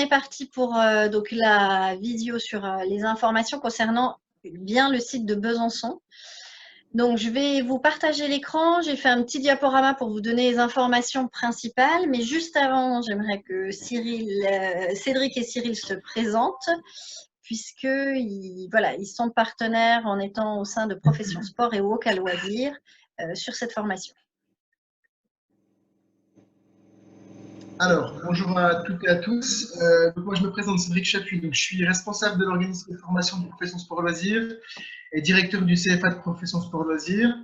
est parti pour donc la vidéo sur les informations concernant bien le site de Besançon. Donc, je vais vous partager l'écran. J'ai fait un petit diaporama pour vous donner les informations principales. Mais juste avant, j'aimerais que Cédric et Cyril se présentent, puisqu'ils ils sont partenaires en étant au sein de Profession Sport et Walk à Loisirs sur cette formation. Alors, bonjour à toutes et à tous. Donc moi, je me présente Cédric Chapuis. Donc, je suis responsable de l'organisme de formation de Profession Sport Loisirs et directeur du CFA de Profession Sport Loisirs.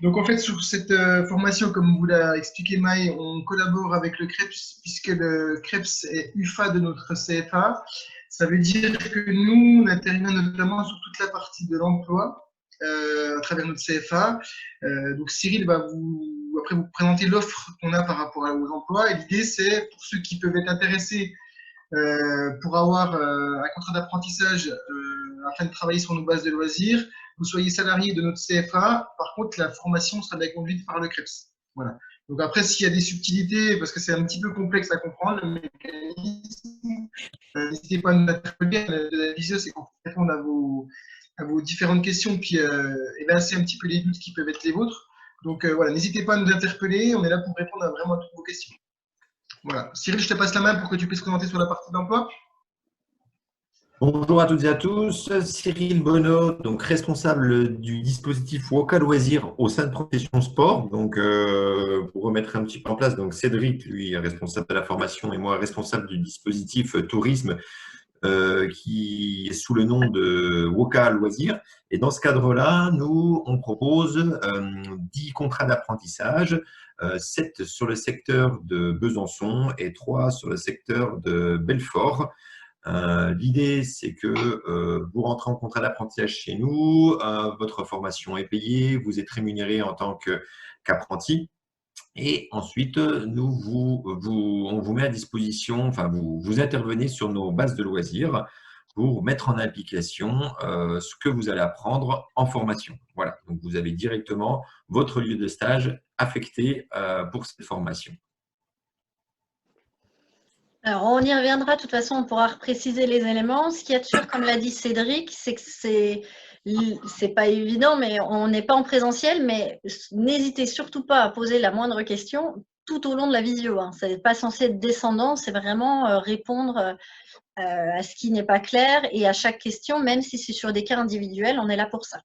Donc, en fait, sur cette formation, comme vous l'a expliqué Maë, on collabore avec le CREPS, puisque le CREPS est UFA de notre CFA. Ça veut dire que nous, on intervient notamment sur toute la partie de l'emploi à travers notre CFA. Donc, Cyril va après vous présenter l'offre qu'on a par rapport aux emplois. Et l'idée, c'est pour ceux qui peuvent être intéressés pour avoir un contrat d'apprentissage afin de travailler sur nos bases de loisirs, vous soyez salarié de notre CFA. Par contre, la formation sera bien conduite par le CREPS. Voilà. Donc après, s'il y a des subtilités, parce que c'est un petit peu complexe à comprendre, le mécanisme, n'hésitez pas à nous interpeller. La visio, c'est qu'on répond à vos différentes questions, puis évincer un petit peu les doutes qui peuvent être les vôtres. Donc voilà, n'hésitez pas à nous interpeller. On est là pour répondre à vraiment toutes vos questions. Voilà. Cyril, je te passe la main pour que tu puisses commenter sur la partie d'emploi. Bonjour à toutes et à tous, Cyril Bonneau, donc responsable du dispositif Walk à Loisirs au sein de Profession Sport. Donc, pour remettre un petit peu en place, donc Cédric, lui, est responsable de la formation et moi, responsable du dispositif tourisme qui est sous le nom de Walk à Loisirs. Et dans ce cadre-là, nous, on propose 10 contrats d'apprentissage, 7 sur le secteur de Besançon et 3 sur le secteur de Belfort. L'idée, c'est que vous rentrez en contrat d'apprentissage chez nous, votre formation est payée, vous êtes rémunéré en tant qu'apprenti. Et ensuite, on vous met à disposition, enfin, vous intervenez sur nos bases de loisirs pour mettre en application ce que vous allez apprendre en formation. Voilà, donc vous avez directement votre lieu de stage affecté pour cette formation. Alors, on y reviendra. De toute façon, on pourra repréciser les éléments. Ce qu'il y a de sûr, comme l'a dit Cédric, c'est que c'est pas évident, mais on n'est pas en présentiel. Mais n'hésitez surtout pas à poser la moindre question tout au long de la visio. Hein. Ça n'est pas censé être descendant, c'est vraiment répondre à ce qui n'est pas clair et à chaque question, même si c'est sur des cas individuels, on est là pour ça.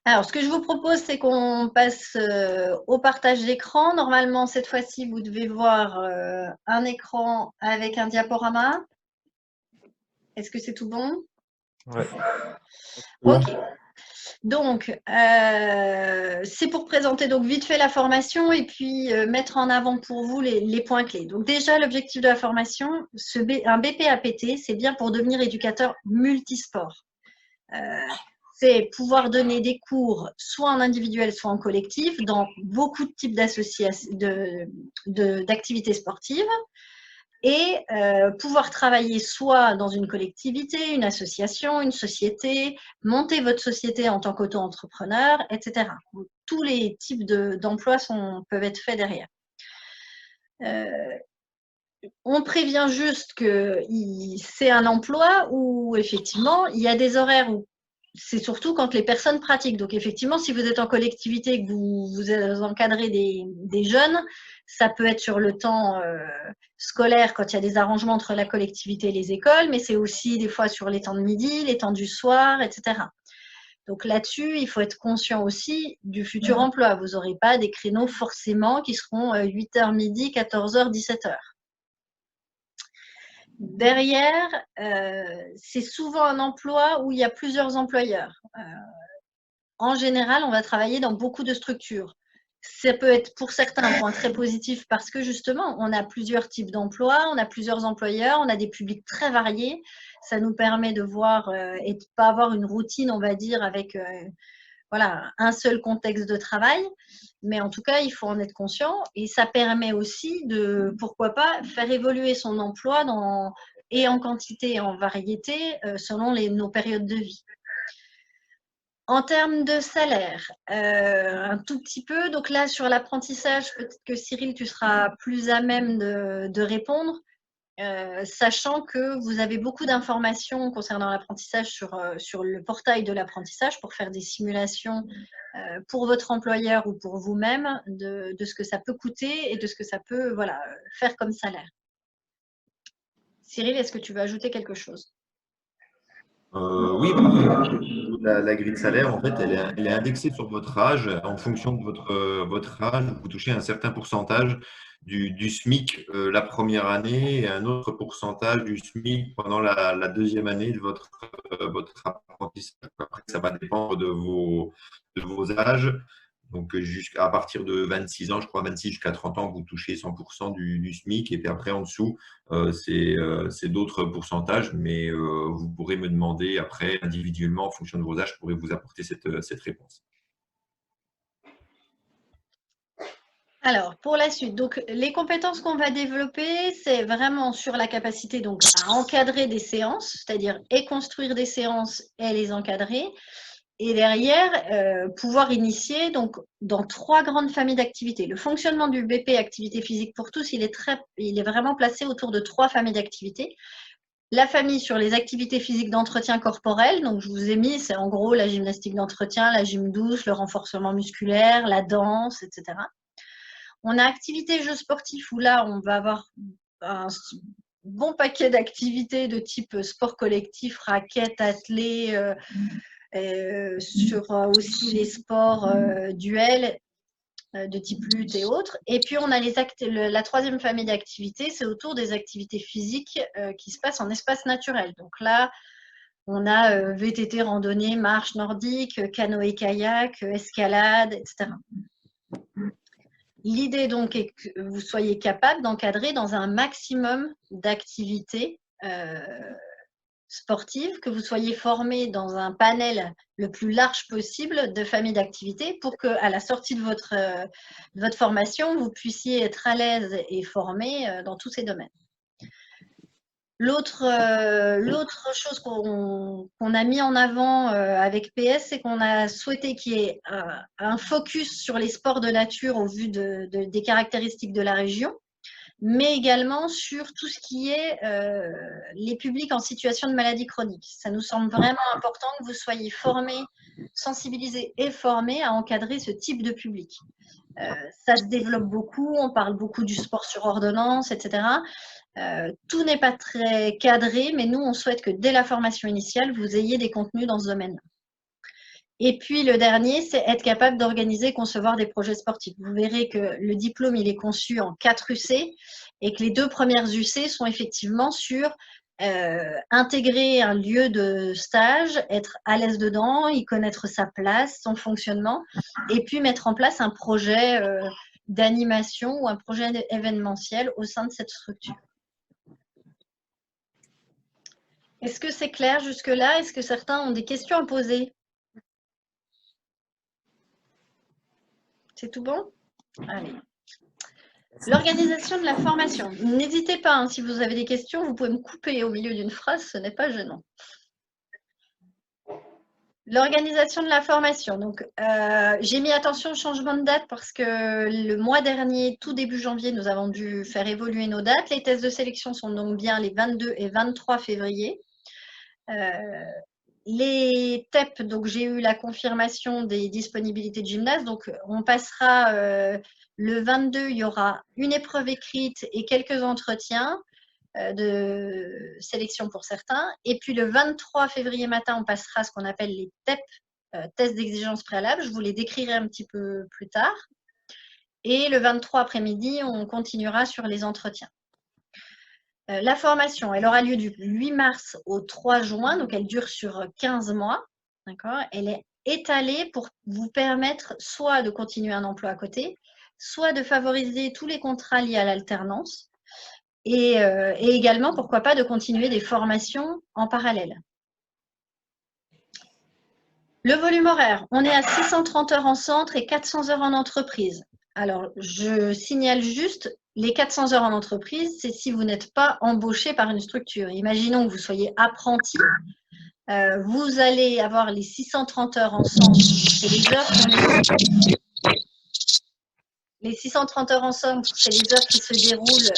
Alors, ce que je vous propose, c'est qu'on passe au partage d'écran. Normalement, cette fois-ci, vous devez voir un écran avec un diaporama. Est-ce que c'est tout bon? Ouais. Ok. Donc, c'est pour présenter donc vite fait la formation et puis mettre en avant pour vous les points clés. Donc déjà, l'objectif de la formation, un BPAPT, c'est bien pour devenir éducateur multisport. C'est pouvoir donner des cours soit en individuel, soit en collectif, dans beaucoup de types d'activités sportives, et pouvoir travailler soit dans une collectivité, une association, une société, monter votre société en tant qu'auto-entrepreneur, etc. Tous les types d'emplois peuvent être faits derrière. On prévient juste que c'est un emploi où effectivement il y a des horaires où c'est surtout quand les personnes pratiquent. Donc, effectivement, si vous êtes en collectivité et que vous encadrez des jeunes, ça peut être sur le temps scolaire quand il y a des arrangements entre la collectivité et les écoles, mais c'est aussi des fois sur les temps de midi, les temps du soir, etc. Donc là-dessus, il faut être conscient aussi du futur emploi. Vous n'aurez pas des créneaux forcément qui seront 8h midi, 14h, 17h. Derrière, c'est souvent un emploi où il y a plusieurs employeurs. En général, on va travailler dans beaucoup de structures. Ça peut être pour certains un point très positif parce que justement, on a plusieurs types d'emplois, on a plusieurs employeurs, on a des publics très variés. Ça nous permet de voir et de ne pas avoir une routine, on va dire, avec voilà, un seul contexte de travail. Mais en tout cas, il faut en être conscient. Et ça permet aussi de, pourquoi pas, faire évoluer son emploi et en quantité et en variété selon nos périodes de vie. En termes de salaire, un tout petit peu. Donc là, sur l'apprentissage, peut-être que Cyril, tu seras plus à même de répondre. sachant que vous avez beaucoup d'informations concernant l'apprentissage sur le portail de l'apprentissage pour faire des simulations pour votre employeur ou pour vous-même de ce que ça peut coûter et de ce que ça peut faire comme salaire. Cyril, est-ce que tu veux ajouter quelque chose? Oui, la grille de salaire, en fait, elle est indexée sur votre âge. En fonction de votre âge, vous touchez un certain pourcentage du SMIC la première année et un autre pourcentage du SMIC pendant la deuxième année de votre apprentissage. Après, ça va dépendre de vos âges. Donc, jusqu'à partir de 26 ans, je crois 26 jusqu'à 30 ans, vous touchez 100% du SMIC. Et puis après, en dessous, c'est d'autres pourcentages. Mais vous pourrez me demander après, individuellement, en fonction de vos âges, je pourrais vous apporter cette réponse. Alors, pour la suite, donc, les compétences qu'on va développer, c'est vraiment sur la capacité donc, à encadrer des séances, c'est-à-dire et construire des séances et les encadrer. Et derrière, pouvoir initier donc, dans 3 grandes familles d'activités. Le fonctionnement du BP Activité physique pour tous, il est vraiment placé autour de 3 familles d'activités. La famille sur les activités physiques d'entretien corporel, donc je vous ai mis, c'est en gros la gymnastique d'entretien, la gym douce, le renforcement musculaire, la danse, etc. On a activités jeux sportifs où là, on va avoir un bon paquet d'activités de type sport collectif, raquettes, athlées, sur aussi les sports duels de type lutte et autres. Et puis, on a la 3e famille d'activités, c'est autour des activités physiques qui se passent en espace naturel. Donc là, on a VTT, randonnée, marche nordique, canoë-kayak, escalade, etc. L'idée donc est que vous soyez capable d'encadrer dans un maximum d'activités sportive, que vous soyez formé dans un panel le plus large possible de familles d'activités pour qu'à la sortie de votre formation, vous puissiez être à l'aise et formé dans tous ces domaines. L'autre chose qu'on a mis en avant avec PS, c'est qu'on a souhaité qu'il y ait un focus sur les sports de nature au vu des caractéristiques de la région, mais également sur tout ce qui est les publics en situation de maladie chronique. Ça nous semble vraiment important que vous soyez formés, sensibilisés et formés à encadrer ce type de public. Ça se développe beaucoup, on parle beaucoup du sport sur ordonnance, etc. Tout n'est pas très cadré, mais nous, on souhaite que dès la formation initiale, vous ayez des contenus dans ce domaine-là. Et puis, le dernier, c'est être capable d'organiser et concevoir des projets sportifs. Vous verrez que le diplôme, il est conçu en 4 UC et que les 2 premières UC sont effectivement sur intégrer un lieu de stage, être à l'aise dedans, y connaître sa place, son fonctionnement, et puis mettre en place un projet d'animation ou un projet événementiel au sein de cette structure. Est-ce que c'est clair jusque-là? Est-ce que certains ont des questions à poser? C'est tout bon? Allez. L'organisation de la formation. N'hésitez pas, hein, si vous avez des questions, vous pouvez me couper au milieu d'une phrase, ce n'est pas gênant. L'organisation de la formation. Donc, j'ai mis attention au changement de date parce que le mois dernier, tout début janvier, nous avons dû faire évoluer nos dates. Les tests de sélection sont donc bien les 22 et 23 février. Les TEP, donc j'ai eu la confirmation des disponibilités de gymnase. Donc, on passera le 22, il y aura une épreuve écrite et quelques entretiens de sélection pour certains. Et puis, le 23 février matin, on passera ce qu'on appelle les TEP, tests d'exigence préalable. Je vous les décrirai un petit peu plus tard. Et le 23 après-midi, on continuera sur les entretiens. La formation, elle aura lieu du 8 mars au 3 juin, donc elle dure sur 15 mois. Elle est étalée pour vous permettre soit de continuer un emploi à côté, soit de favoriser tous les contrats liés à l'alternance et également, pourquoi pas, de continuer des formations en parallèle. Le volume horaire, on est à 630 heures en centre et 400 heures en entreprise. Alors, je signale juste, les 400 heures en entreprise, c'est si vous n'êtes pas embauché par une structure. Imaginons que vous soyez apprenti, vous allez avoir les 630 heures en centre, c'est les heures les 630 heures en centre, c'est les heures qui se déroulent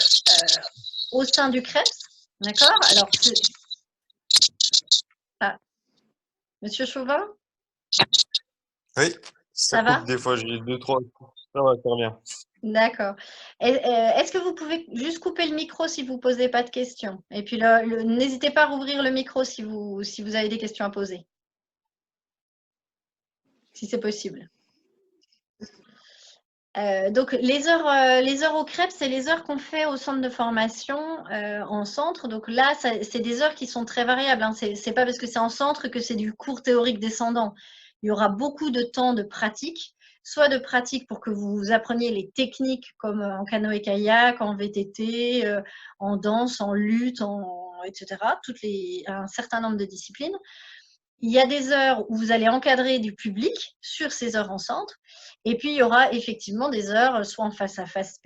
au sein du CREPS. D'accord? Alors, Monsieur Chauvin? Oui, Ça coupe va? des fois, j'ai deux, trois. Ça va, ça revient. D'accord. Est-ce que vous pouvez juste couper le micro si vous ne posez pas de questions? Et puis, n'hésitez pas à rouvrir le micro si vous avez des questions à poser, si c'est possible. Donc, les heures au CREPS, c'est les heures qu'on fait au centre de formation en centre. Donc là, c'est des heures qui sont très variables. Hein. Ce n'est pas parce que c'est en centre que c'est du cours théorique descendant. Il y aura beaucoup de temps de pratique, soit de pratique pour que vous appreniez les techniques comme en canoë-kayak, en VTT, en danse, en lutte, etc. Un certain nombre de disciplines. Il y a des heures où vous allez encadrer du public sur ces heures en centre. Et puis, il y aura effectivement des heures, soit en face-à-face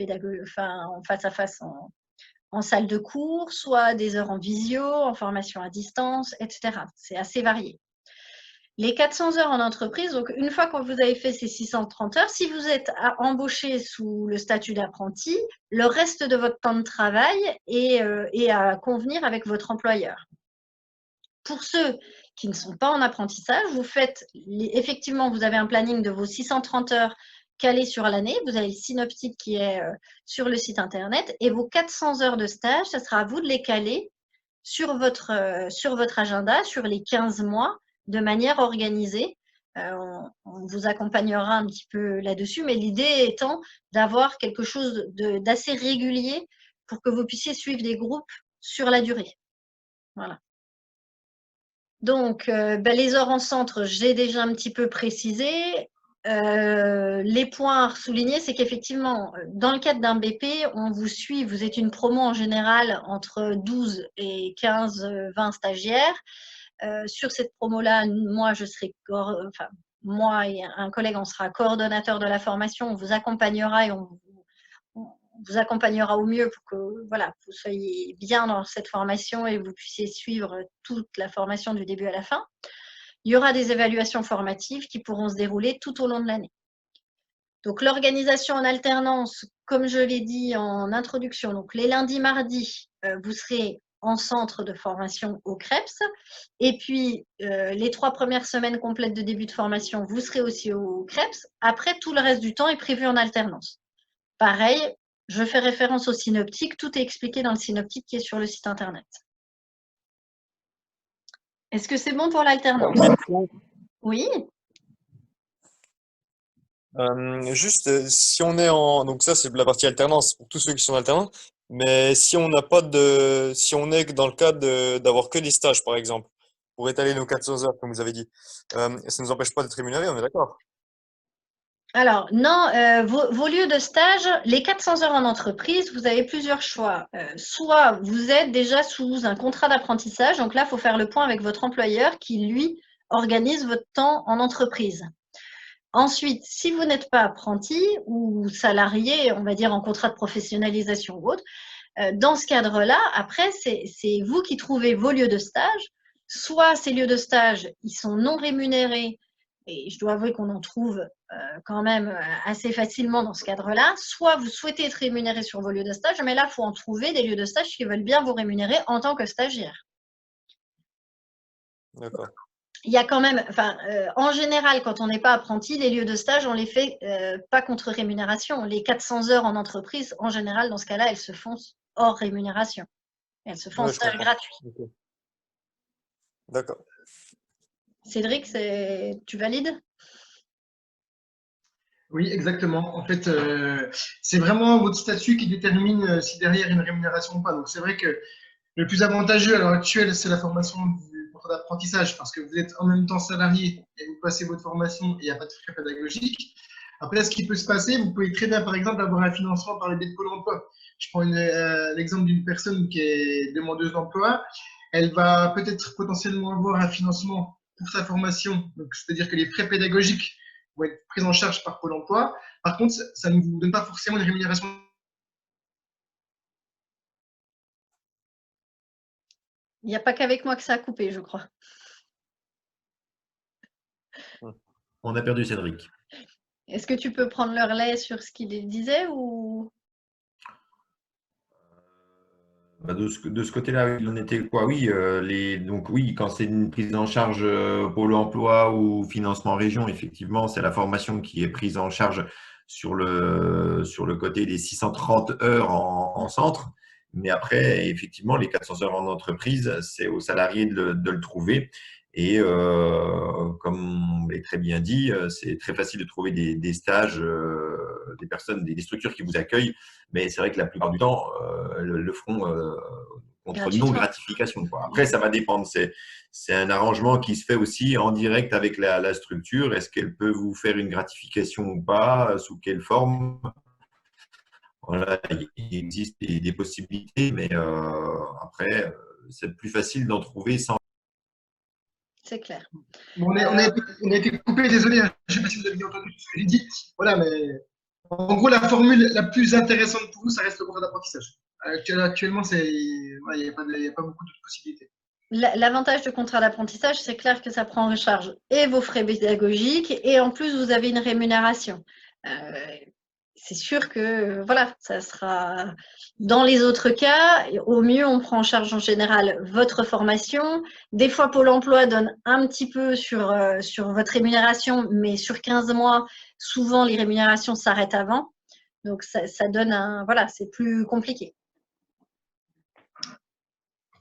en salle de cours, soit des heures en visio, en formation à distance, etc. C'est assez varié. Les 400 heures en entreprise, donc une fois que vous avez fait ces 630 heures, si vous êtes embauché sous le statut d'apprenti, le reste de votre temps de travail est à convenir avec votre employeur. Pour ceux qui ne sont pas en apprentissage, effectivement, vous avez un planning de vos 630 heures calées sur l'année. Vous avez le synoptique qui est sur le site internet et vos 400 heures de stage, ça sera à vous de les caler sur votre agenda, sur les 15 mois, de manière organisée. On vous accompagnera un petit peu là-dessus, mais l'idée étant d'avoir quelque chose d'assez régulier pour que vous puissiez suivre des groupes sur la durée. Voilà. Donc, les heures en centre, j'ai déjà un petit peu précisé. Les points à souligner, c'est qu'effectivement, dans le cadre d'un BP, on vous suit, vous êtes une promo en général entre 12 et 15, 20 stagiaires. Sur cette promo-là, moi et un collègue, on sera coordonnateur de la formation, on vous accompagnera et on vous accompagnera au mieux pour que vous soyez bien dans cette formation et vous puissiez suivre toute la formation du début à la fin. Il y aura des évaluations formatives qui pourront se dérouler tout au long de l'année. Donc, l'organisation en alternance, comme je l'ai dit en introduction, donc les lundis, mardis, vous serez en centre de formation au CREPS. Et puis, les 3 premières semaines complètes de début de formation, vous serez aussi au CREPS. Après, tout le reste du temps est prévu en alternance. Pareil, je fais référence au synoptique. Tout est expliqué dans le synoptique qui est sur le site internet. Est-ce que c'est bon pour l'alternance? Oui. Juste, si on est en. Donc, ça, c'est la partie alternance pour tous ceux qui sont alternants. Mais si on n'a pas de. Si on est dans le cas d'avoir que des stages, par exemple, pour étaler nos 400 heures, comme vous avez dit, ça ne nous empêche pas d'être rémunérés, on est d'accord? Alors, non, vos lieux de stage, les 400 heures en entreprise, vous avez plusieurs choix. Soit vous êtes déjà sous un contrat d'apprentissage, donc là, il faut faire le point avec votre employeur qui, lui, organise votre temps en entreprise. Ensuite, si vous n'êtes pas apprenti ou salarié, on va dire en contrat de professionnalisation ou autre, dans ce cadre-là, après, c'est vous qui trouvez vos lieux de stage. Soit ces lieux de stage, ils sont non rémunérés, et je dois avouer qu'on en trouve quand même assez facilement dans ce cadre-là. Soit vous souhaitez être rémunéré sur vos lieux de stage, mais là, il faut en trouver des lieux de stage qui veulent bien vous rémunérer en tant que stagiaire. D'accord. Il y a quand même, en général, quand on n'est pas apprenti, les lieux de stage, on les fait pas contre rémunération. Les 400 heures en entreprise, en général, dans ce cas-là, elles se font hors rémunération. Elles se font en stage gratuit. Okay. D'accord. Cédric, tu valides? Oui, exactement. En fait, c'est vraiment votre statut qui détermine si derrière il y a une rémunération ou pas. Donc, c'est vrai que le plus avantageux à l'heure actuelle, c'est la formation du contrat d'apprentissage parce que vous êtes en même temps salarié et vous passez votre formation et il n'y a pas de frais pédagogiques. Après, ce qui peut se passer, vous pouvez très bien, par exemple, avoir un financement par le biais de Pôle emploi. Je prends l'exemple d'une personne qui est demandeuse d'emploi. Elle va peut-être potentiellement avoir un financement pour sa formation, c'est-à-dire que les frais pédagogiques vont être pris en charge par Pôle emploi. Par contre, ça ne vous donne pas forcément une rémunération. Il n'y a pas qu'avec moi que ça a coupé, je crois. On a perdu Cédric. Est-ce que tu peux prendre le relais sur ce qu'il disait ou… De ce côté-là, il en était quoi? Oui, donc oui, quand c'est une prise en charge Pôle emploi ou financement région, effectivement, c'est la formation qui est prise en charge sur le côté des 630 heures en centre. Mais après, effectivement, les 400 heures en entreprise, c'est aux salariés de le trouver. Et comme on l'a très bien dit, c'est très facile de trouver des stages, des personnes, des structures qui vous accueillent, mais c'est vrai que la plupart du temps, le feront contre Gratuitement. non-gratification, quoi. Après, ça va dépendre. C'est un arrangement qui se fait aussi en direct avec la structure. Est-ce qu'elle peut vous faire une gratification ou pas? Sous quelle forme? Voilà, il existe des possibilités, mais après, c'est plus facile d'en trouver sans. C'est clair. Bon, on a été coupé, désolé, hein. Je ne sais pas si vous avez bien entendu ce que j'ai dit. Voilà, mais en gros, la formule la plus intéressante pour vous, ça reste le contrat d'apprentissage. Actuellement, il n'y a pas beaucoup d'autres possibilités. L'avantage du contrat d'apprentissage, c'est clair que ça prend en charge et vos frais pédagogiques et en plus, vous avez une rémunération. C'est sûr que voilà, ça sera dans les autres cas, au mieux on prend en charge en général votre formation. Des fois Pôle emploi donne un petit peu sur votre rémunération, mais sur 15 mois, souvent les rémunérations s'arrêtent avant. Donc ça donne voilà, c'est plus compliqué.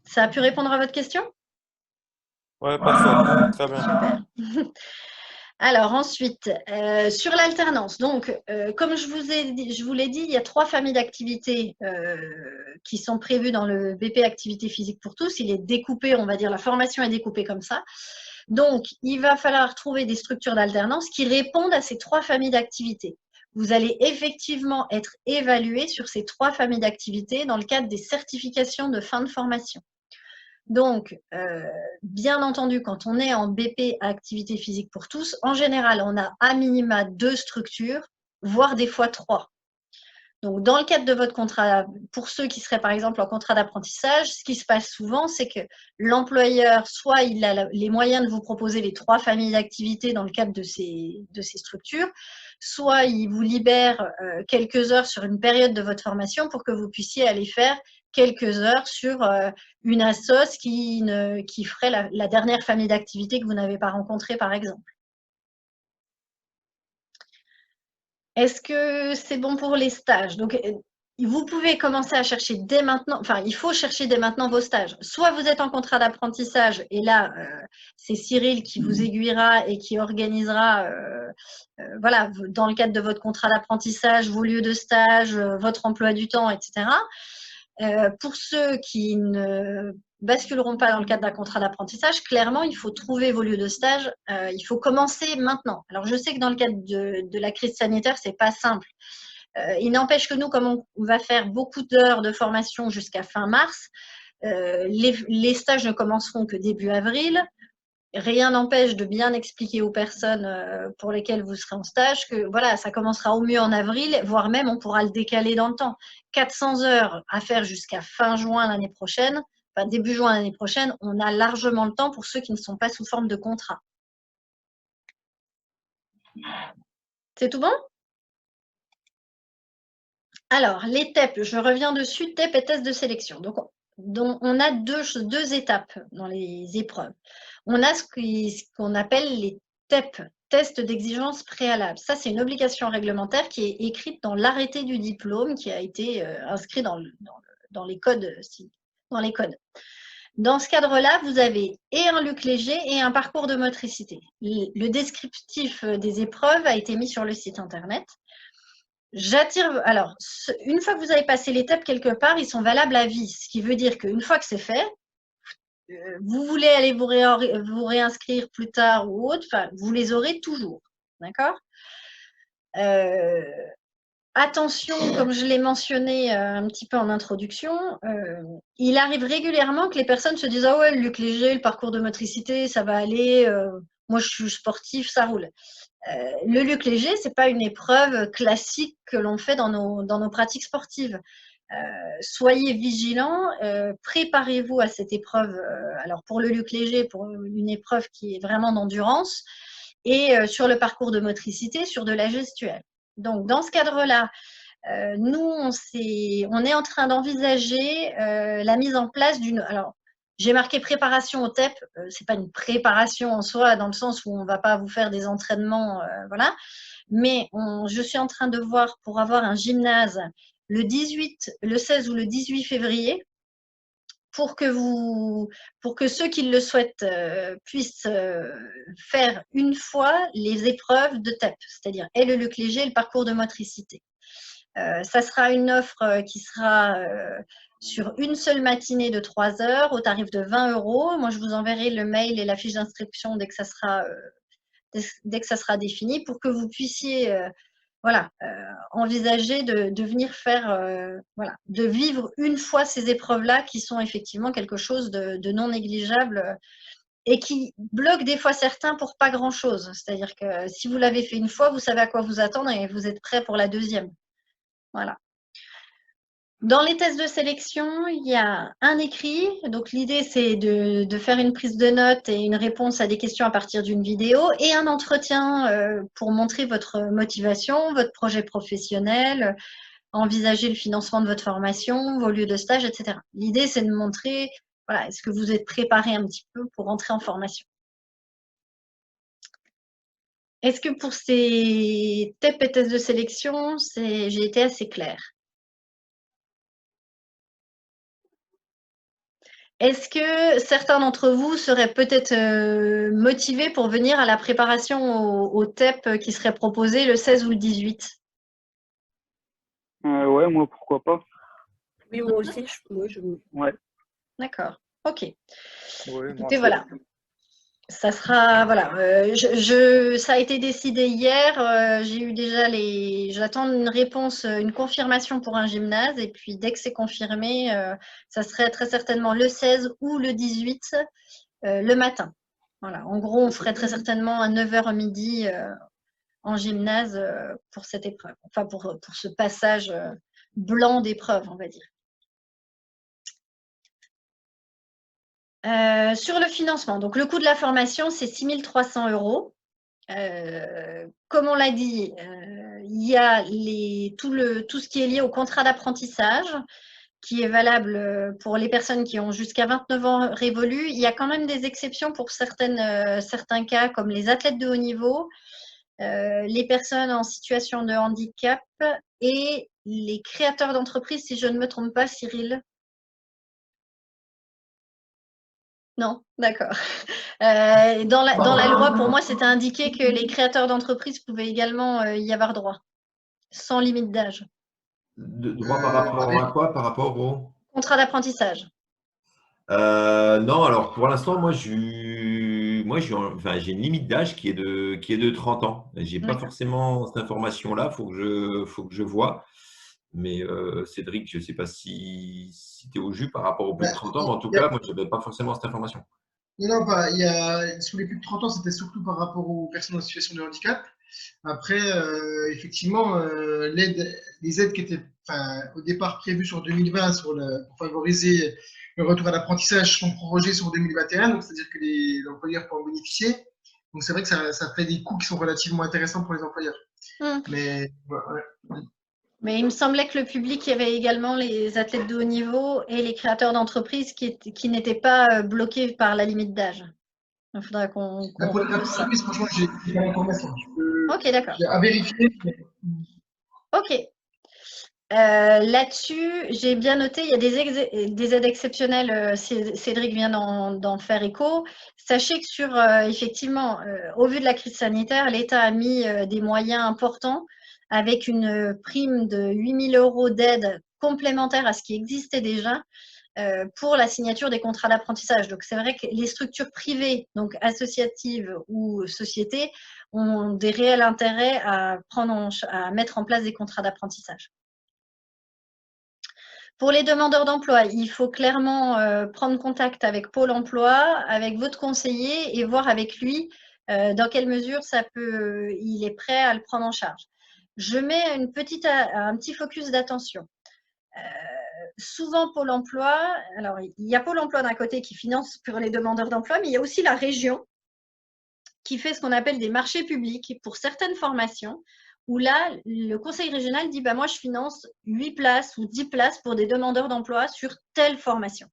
Ça a pu répondre à votre question? Ouais, parfait. Très bien. Super. Alors ensuite, sur l'alternance, donc comme je vous l'ai dit, il y a 3 familles d'activités qui sont prévues dans le BP Activité physique pour tous. Il est découpé, on va dire, la formation est découpée comme ça. Donc, il va falloir trouver des structures d'alternance qui répondent à ces 3 familles d'activités. Vous allez effectivement être évalué sur ces 3 familles d'activités dans le cadre des certifications de fin de formation. Donc, bien entendu, quand on est en BP activité physique pour tous, en général, on a à minima 2 structures, voire des fois 3. Donc, dans le cadre de votre contrat, pour ceux qui seraient par exemple en contrat d'apprentissage, ce qui se passe souvent, c'est que l'employeur, soit il a les moyens de vous proposer les 3 familles d'activités dans le cadre de ces structures, soit il vous libère quelques heures sur une période de votre formation pour que vous puissiez aller faire quelques heures sur une assoce qui ferait la dernière famille d'activités que vous n'avez pas rencontrée, par exemple. Est-ce que c'est bon pour les stages? Donc, vous pouvez commencer à chercher dès maintenant, enfin, il faut chercher dès maintenant vos stages. Soit vous êtes en contrat d'apprentissage, et là, c'est Cyril qui vous aiguillera et qui organisera, voilà, dans le cadre de votre contrat d'apprentissage, vos lieux de stage, votre emploi du temps, etc. Pour ceux qui ne basculeront pas dans le cadre d'un contrat d'apprentissage, clairement, il faut trouver vos lieux de stage. Il faut commencer maintenant. Alors, je sais que dans le cadre de la crise sanitaire, c'est pas simple. Il n'empêche que nous, comme on va faire beaucoup d'heures de formation jusqu'à fin mars, les stages ne commenceront que début avril. Rien n'empêche de bien expliquer aux personnes pour lesquelles vous serez en stage que voilà, ça commencera au mieux en avril, voire même on pourra le décaler dans le temps. 400 heures à faire jusqu'à fin juin l'année prochaine, enfin début juin l'année prochaine, on a largement le temps pour ceux qui ne sont pas sous forme de contrat. C'est tout bon? Alors, les TEP, je reviens dessus, TEP et tests de sélection. Donc, on a deux étapes dans les épreuves. On a ce qu'on appelle les TEP, tests d'exigence préalable. Ça, c'est une obligation réglementaire qui est écrite dans l'arrêté du diplôme qui a été inscrit dans les codes. Dans ce cadre-là, vous avez et un LUC léger et un parcours de motricité. Le descriptif des épreuves a été mis sur le site internet. Alors, une fois que vous avez passé l'étape quelque part, ils sont valables à vie. Ce qui veut dire qu'une fois que c'est fait, vous voulez aller vous réinscrire plus tard ou autre, enfin, vous les aurez toujours. D'accord? Attention, comme je l'ai mentionné un petit peu en introduction, il arrive régulièrement que les personnes se disent « Ah ouais, le LUC léger, le parcours de motricité, ça va aller, moi je suis sportif, ça roule ». Le LUC léger, ce n'est pas une épreuve classique que l'on fait dans nos pratiques sportives. Soyez vigilants, préparez-vous à cette épreuve. Alors pour le LUC léger, pour une épreuve qui est vraiment d'endurance, et sur le parcours de motricité, sur de la gestuelle. Donc dans ce cadre-là, Nous, on est en train d'envisager la mise en place d'une… Alors, j'ai marqué préparation au TEP. Ce n'est pas une préparation en soi, dans le sens où on ne va pas vous faire des entraînements, voilà. Mais je suis en train de voir pour avoir un gymnase le 16 ou le 18 février, pour que ceux qui le souhaitent puissent faire une fois les épreuves de TEP, c'est-à-dire et le Luc Léger et le parcours de motricité. Ça sera une offre qui sera sur une seule matinée de 3 heures au tarif de 20 €. Moi, je vous enverrai le mail et la fiche d'inscription dès que ça sera défini, pour que vous puissiez voilà, envisager de venir faire, voilà, de vivre une fois ces épreuves-là, qui sont effectivement quelque chose de non négligeable et qui bloque des fois certains pour pas grand-chose. C'est-à-dire que si vous l'avez fait une fois, vous savez à quoi vous attendre et vous êtes prêt pour la deuxième. Voilà. Dans les tests de sélection, il y a un écrit. Donc, l'idée, c'est de faire une prise de notes et une réponse à des questions à partir d'une vidéo, et un entretien pour montrer votre motivation, votre projet professionnel, envisager le financement de votre formation, vos lieux de stage, etc. L'idée, c'est de montrer, voilà, est-ce que vous êtes préparé un petit peu pour rentrer en formation. Est-ce que pour ces TEP et tests de sélection, j'ai été assez claire? Est-ce que certains d'entre vous seraient peut-être motivés pour venir à la préparation au TEP qui serait proposé le 16 ou le 18? Ouais, moi, pourquoi pas. Oui, moi aussi. Ouais. D'accord, ok. Oui, Écoutez, voilà. Ça sera, voilà, ça a été décidé hier. J'ai eu déjà j'attends une réponse, une confirmation pour un gymnase, et puis dès que c'est confirmé, ça serait très certainement le 16 ou le 18 le matin. Voilà, en gros, on ferait très certainement à 9 h midi en gymnase pour cette épreuve, enfin pour ce passage blanc d'épreuve, on va dire. Sur le financement, donc le coût de la formation, c'est 6 300 €. Comme on l'a dit, il y a tout ce qui est lié au contrat d'apprentissage, qui est valable pour les personnes qui ont jusqu'à 29 ans révolus. Il y a quand même des exceptions pour certains cas, comme les athlètes de haut niveau, les personnes en situation de handicap et les créateurs d'entreprises, si je ne me trompe pas, Cyril. Non, d'accord. Dans la loi, pour moi, c'était indiqué que les créateurs d'entreprises pouvaient également y avoir droit, sans limite d'âge. Droit par rapport à quoi? Par rapport au… Contrat d'apprentissage. Non, alors pour l'instant, moi, j'ai une limite d'âge qui est de 30 ans. Je n'ai pas forcément cette information-là, faut que je vois. Mais Cédric, je ne sais pas si tu es au jus par rapport aux plus de 30 ans, mais en tout cas, moi, je n'avais pas forcément cette information. Non, sur les plus de 30 ans, c'était surtout par rapport aux personnes en situation de handicap. Après, effectivement, les aides qui étaient au départ prévues sur 2020 pour favoriser le retour à l'apprentissage sont prorogées sur 2021, donc c'est-à-dire que les employeurs peuvent en bénéficier. Donc c'est vrai que ça fait des coûts qui sont relativement intéressants pour les employeurs. Mais voilà. Mais il me semblait que le public, il y avait également les athlètes de haut niveau et les créateurs d'entreprises qui n'étaient pas bloqués par la limite d'âge. Il faudra qu'on Pour les créateurs d'entreprises, franchement, j'ai pas l'information. Ok, d'accord. À vérifier. Ok. Là-dessus, j'ai bien noté, il y a des aides exceptionnelles. Cédric vient d'en faire écho. Sachez que effectivement, au vu de la crise sanitaire, l'État a mis des moyens importants, avec une prime de 8 000 € d'aide complémentaire à ce qui existait déjà pour la signature des contrats d'apprentissage. Donc, c'est vrai que les structures privées, donc associatives ou sociétés, ont des réels intérêts à mettre en place des contrats d'apprentissage. Pour les demandeurs d'emploi, il faut clairement prendre contact avec Pôle emploi, avec votre conseiller, et voir avec lui dans quelle mesure il est prêt à le prendre en charge. Je mets un petit focus d'attention. Souvent, Pôle emploi, alors il y a Pôle emploi d'un côté qui finance pour les demandeurs d'emploi, mais il y a aussi la région qui fait ce qu'on appelle des marchés publics pour certaines formations, où là, le conseil régional dit bah, moi, je finance 8 places ou 10 places pour des demandeurs d'emploi sur telle formation.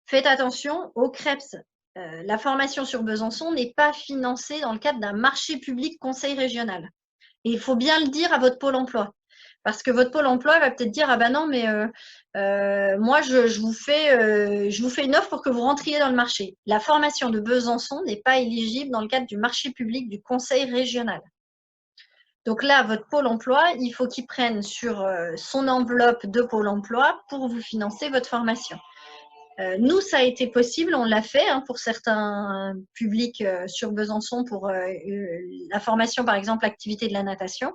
Faites attention, au CREPS, la formation sur Besançon n'est pas financée dans le cadre d'un marché public conseil régional. Et il faut bien le dire à votre pôle emploi. Parce que votre pôle emploi va peut-être dire ah ben non, mais moi, je vous fais une offre pour que vous rentriez dans le marché. La formation de Besançon n'est pas éligible dans le cadre du marché public du conseil régional. Donc là, votre pôle emploi, il faut qu'il prenne sur son enveloppe de pôle emploi pour vous financer votre formation. Nous, ça a été possible, on l'a fait pour certains publics sur Besançon pour la formation, par exemple, l'activité de la natation.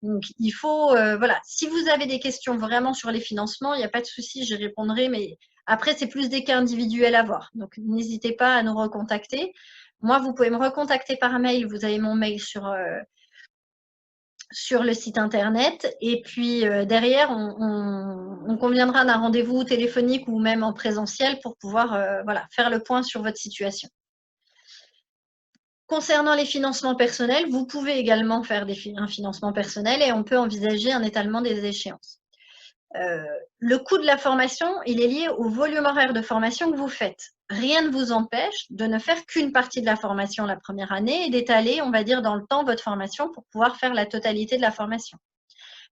Donc, il faut, voilà, si vous avez des questions vraiment sur les financements, il n'y a pas de souci, j'y répondrai, mais après, c'est plus des cas individuels à voir. Donc, n'hésitez pas à nous recontacter. Moi, vous pouvez me recontacter par mail, vous avez mon mail sur le site internet. Et puis derrière, on conviendra d'un rendez-vous téléphonique ou même en présentiel pour pouvoir voilà, faire le point sur votre situation. Concernant les financements personnels, vous pouvez également faire un financement personnel et on peut envisager un étalement des échéances. Le coût de la formation, il est lié au volume horaire de formation que vous faites. Rien ne vous empêche de ne faire qu'une partie de la formation la première année et d'étaler, on va dire, dans le temps votre formation pour pouvoir faire la totalité de la formation.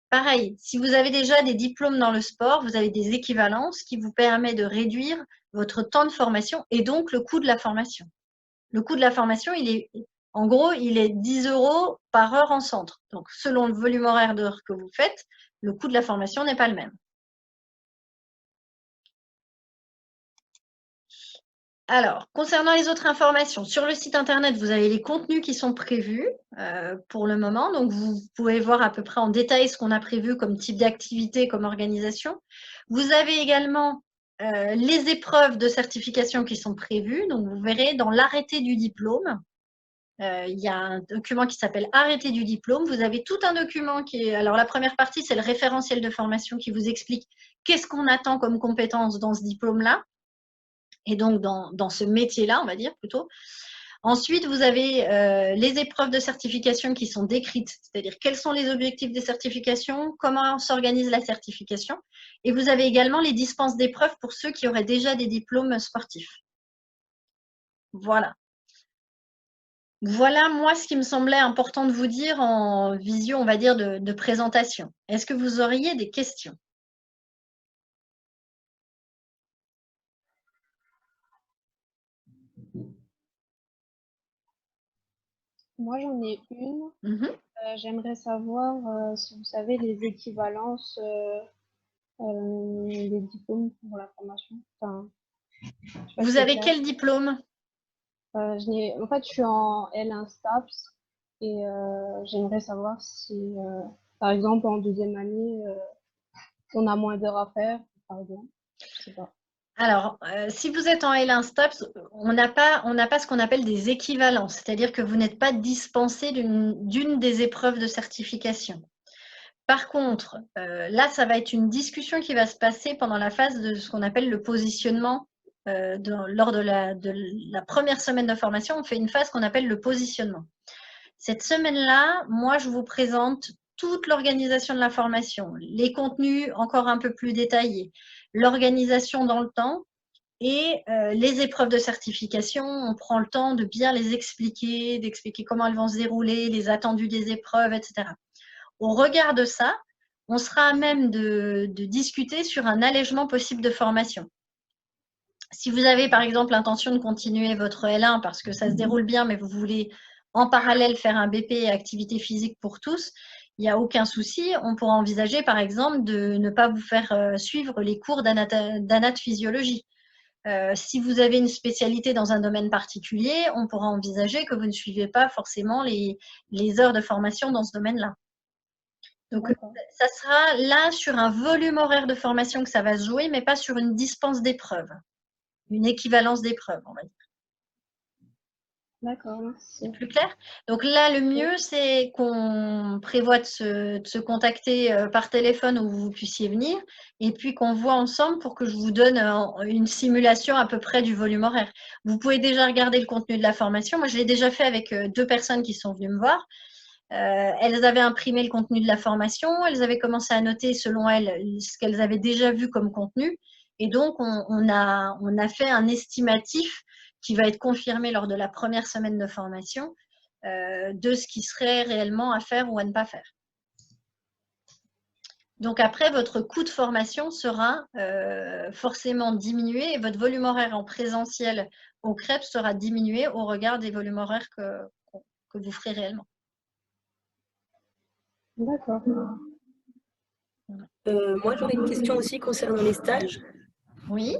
Pareil, si vous avez déjà des diplômes dans le sport, vous avez des équivalences qui vous permettent de réduire votre temps de formation et donc le coût de la formation. Le coût de la formation, en gros, il est 10 € par heure en centre. Donc, selon le volume horaire d'heures que vous faites, le coût de la formation n'est pas le même. Alors, concernant les autres informations, sur le site internet, vous avez les contenus qui sont prévus pour le moment. Donc, vous pouvez voir à peu près en détail ce qu'on a prévu comme type d'activité, comme organisation. Vous avez également les épreuves de certification qui sont prévues. Donc, vous verrez dans l'arrêté du diplôme, il y a un document qui s'appelle arrêté du diplôme. Vous avez tout un document qui est… Alors, la première partie, c'est le référentiel de formation qui vous explique qu'est-ce qu'on attend comme compétences dans ce diplôme-là. Et donc, dans ce métier-là, on va dire plutôt. Ensuite, vous avez les épreuves de certification qui sont décrites, c'est-à-dire quels sont les objectifs des certifications, comment s'organise la certification. Et vous avez également les dispenses d'épreuves pour ceux qui auraient déjà des diplômes sportifs. Voilà. Voilà, moi, ce qui me semblait important de vous dire en visio, on va dire, de présentation. Est-ce que vous auriez des questions ? Moi, j'en ai une. J'aimerais savoir si vous savez les équivalences des diplômes pour la formation. Enfin, vous avez quel diplôme? En fait, je suis en L1 STAPS et j'aimerais savoir si, par exemple, en deuxième année, on a moins d'heures à faire, par exemple. Je sais pas. Alors, si vous êtes en L1 STAPS, on n'a pas ce qu'on appelle des équivalences, c'est-à-dire que vous n'êtes pas dispensé d'une des épreuves de certification. Par contre, là, ça va être une discussion qui va se passer pendant la phase de ce qu'on appelle le positionnement. Lors de la première semaine de formation, on fait une phase qu'on appelle le positionnement. Cette semaine-là, moi, je vous présente toute l'organisation de la formation, les contenus encore un peu plus détaillés, l'organisation dans le temps et les épreuves de certification. On prend le temps de bien les expliquer, d'expliquer comment elles vont se dérouler, les attendus des épreuves, etc. Au regard de ça, on sera à même de discuter sur un allègement possible de formation. Si vous avez par exemple l'intention de continuer votre L1 parce que ça se déroule bien, mais vous voulez en parallèle faire un BP activité physique pour tous, il n'y a aucun souci. On pourra envisager par exemple de ne pas vous faire suivre les cours d'anatomie-physiologie. Si vous avez une spécialité dans un domaine particulier, on pourra envisager que vous ne suivez pas forcément les heures de formation dans ce domaine-là. Donc, ça sera là sur un volume horaire de formation que ça va se jouer, mais pas sur une dispense d'épreuves. Une équivalence d'épreuves, on va dire. D'accord, merci. C'est plus clair? Donc là, le mieux, c'est qu'on prévoit de se contacter par téléphone où vous puissiez venir et puis qu'on voit ensemble pour que je vous donne une simulation à peu près du volume horaire. Vous pouvez déjà regarder le contenu de la formation. Moi, je l'ai déjà fait avec 2 personnes qui sont venues me voir. Elles avaient imprimé le contenu de la formation, elles avaient commencé à noter selon elles ce qu'elles avaient déjà vu comme contenu. Et donc, on a fait un estimatif qui va être confirmé lors de la première semaine de formation de ce qui serait réellement à faire ou à ne pas faire. Donc après, votre coût de formation sera forcément diminué et votre volume horaire en présentiel au CREPS sera diminué au regard des volumes horaires que vous ferez réellement. D'accord. Moi, j'aurais une question aussi concernant les stages. Oui.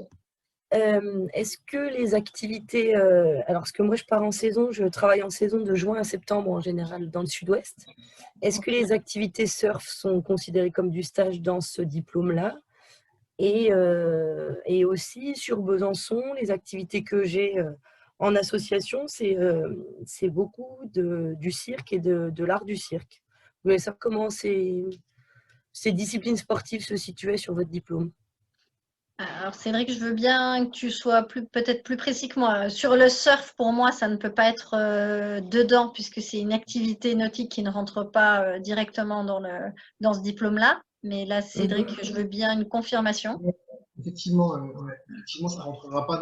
Est-ce que les activités, alors parce que moi je pars en saison, je travaille en saison de juin à septembre en général dans le sud-ouest. Est-ce que les activités surf sont considérées comme du stage dans ce diplôme-là? Et aussi sur Besançon, les activités que j'ai en association, c'est beaucoup du cirque et de l'art du cirque. Je voulais savoir comment ces disciplines sportives se situaient sur votre diplôme. Alors, Cédric, je veux bien que tu sois peut-être plus précis que moi. Sur le surf, pour moi, ça ne peut pas être dedans, puisque c'est une activité nautique qui ne rentre pas directement dans ce diplôme-là. Mais là, Cédric, je veux bien une confirmation. Effectivement, effectivement, ça ne rentrera pas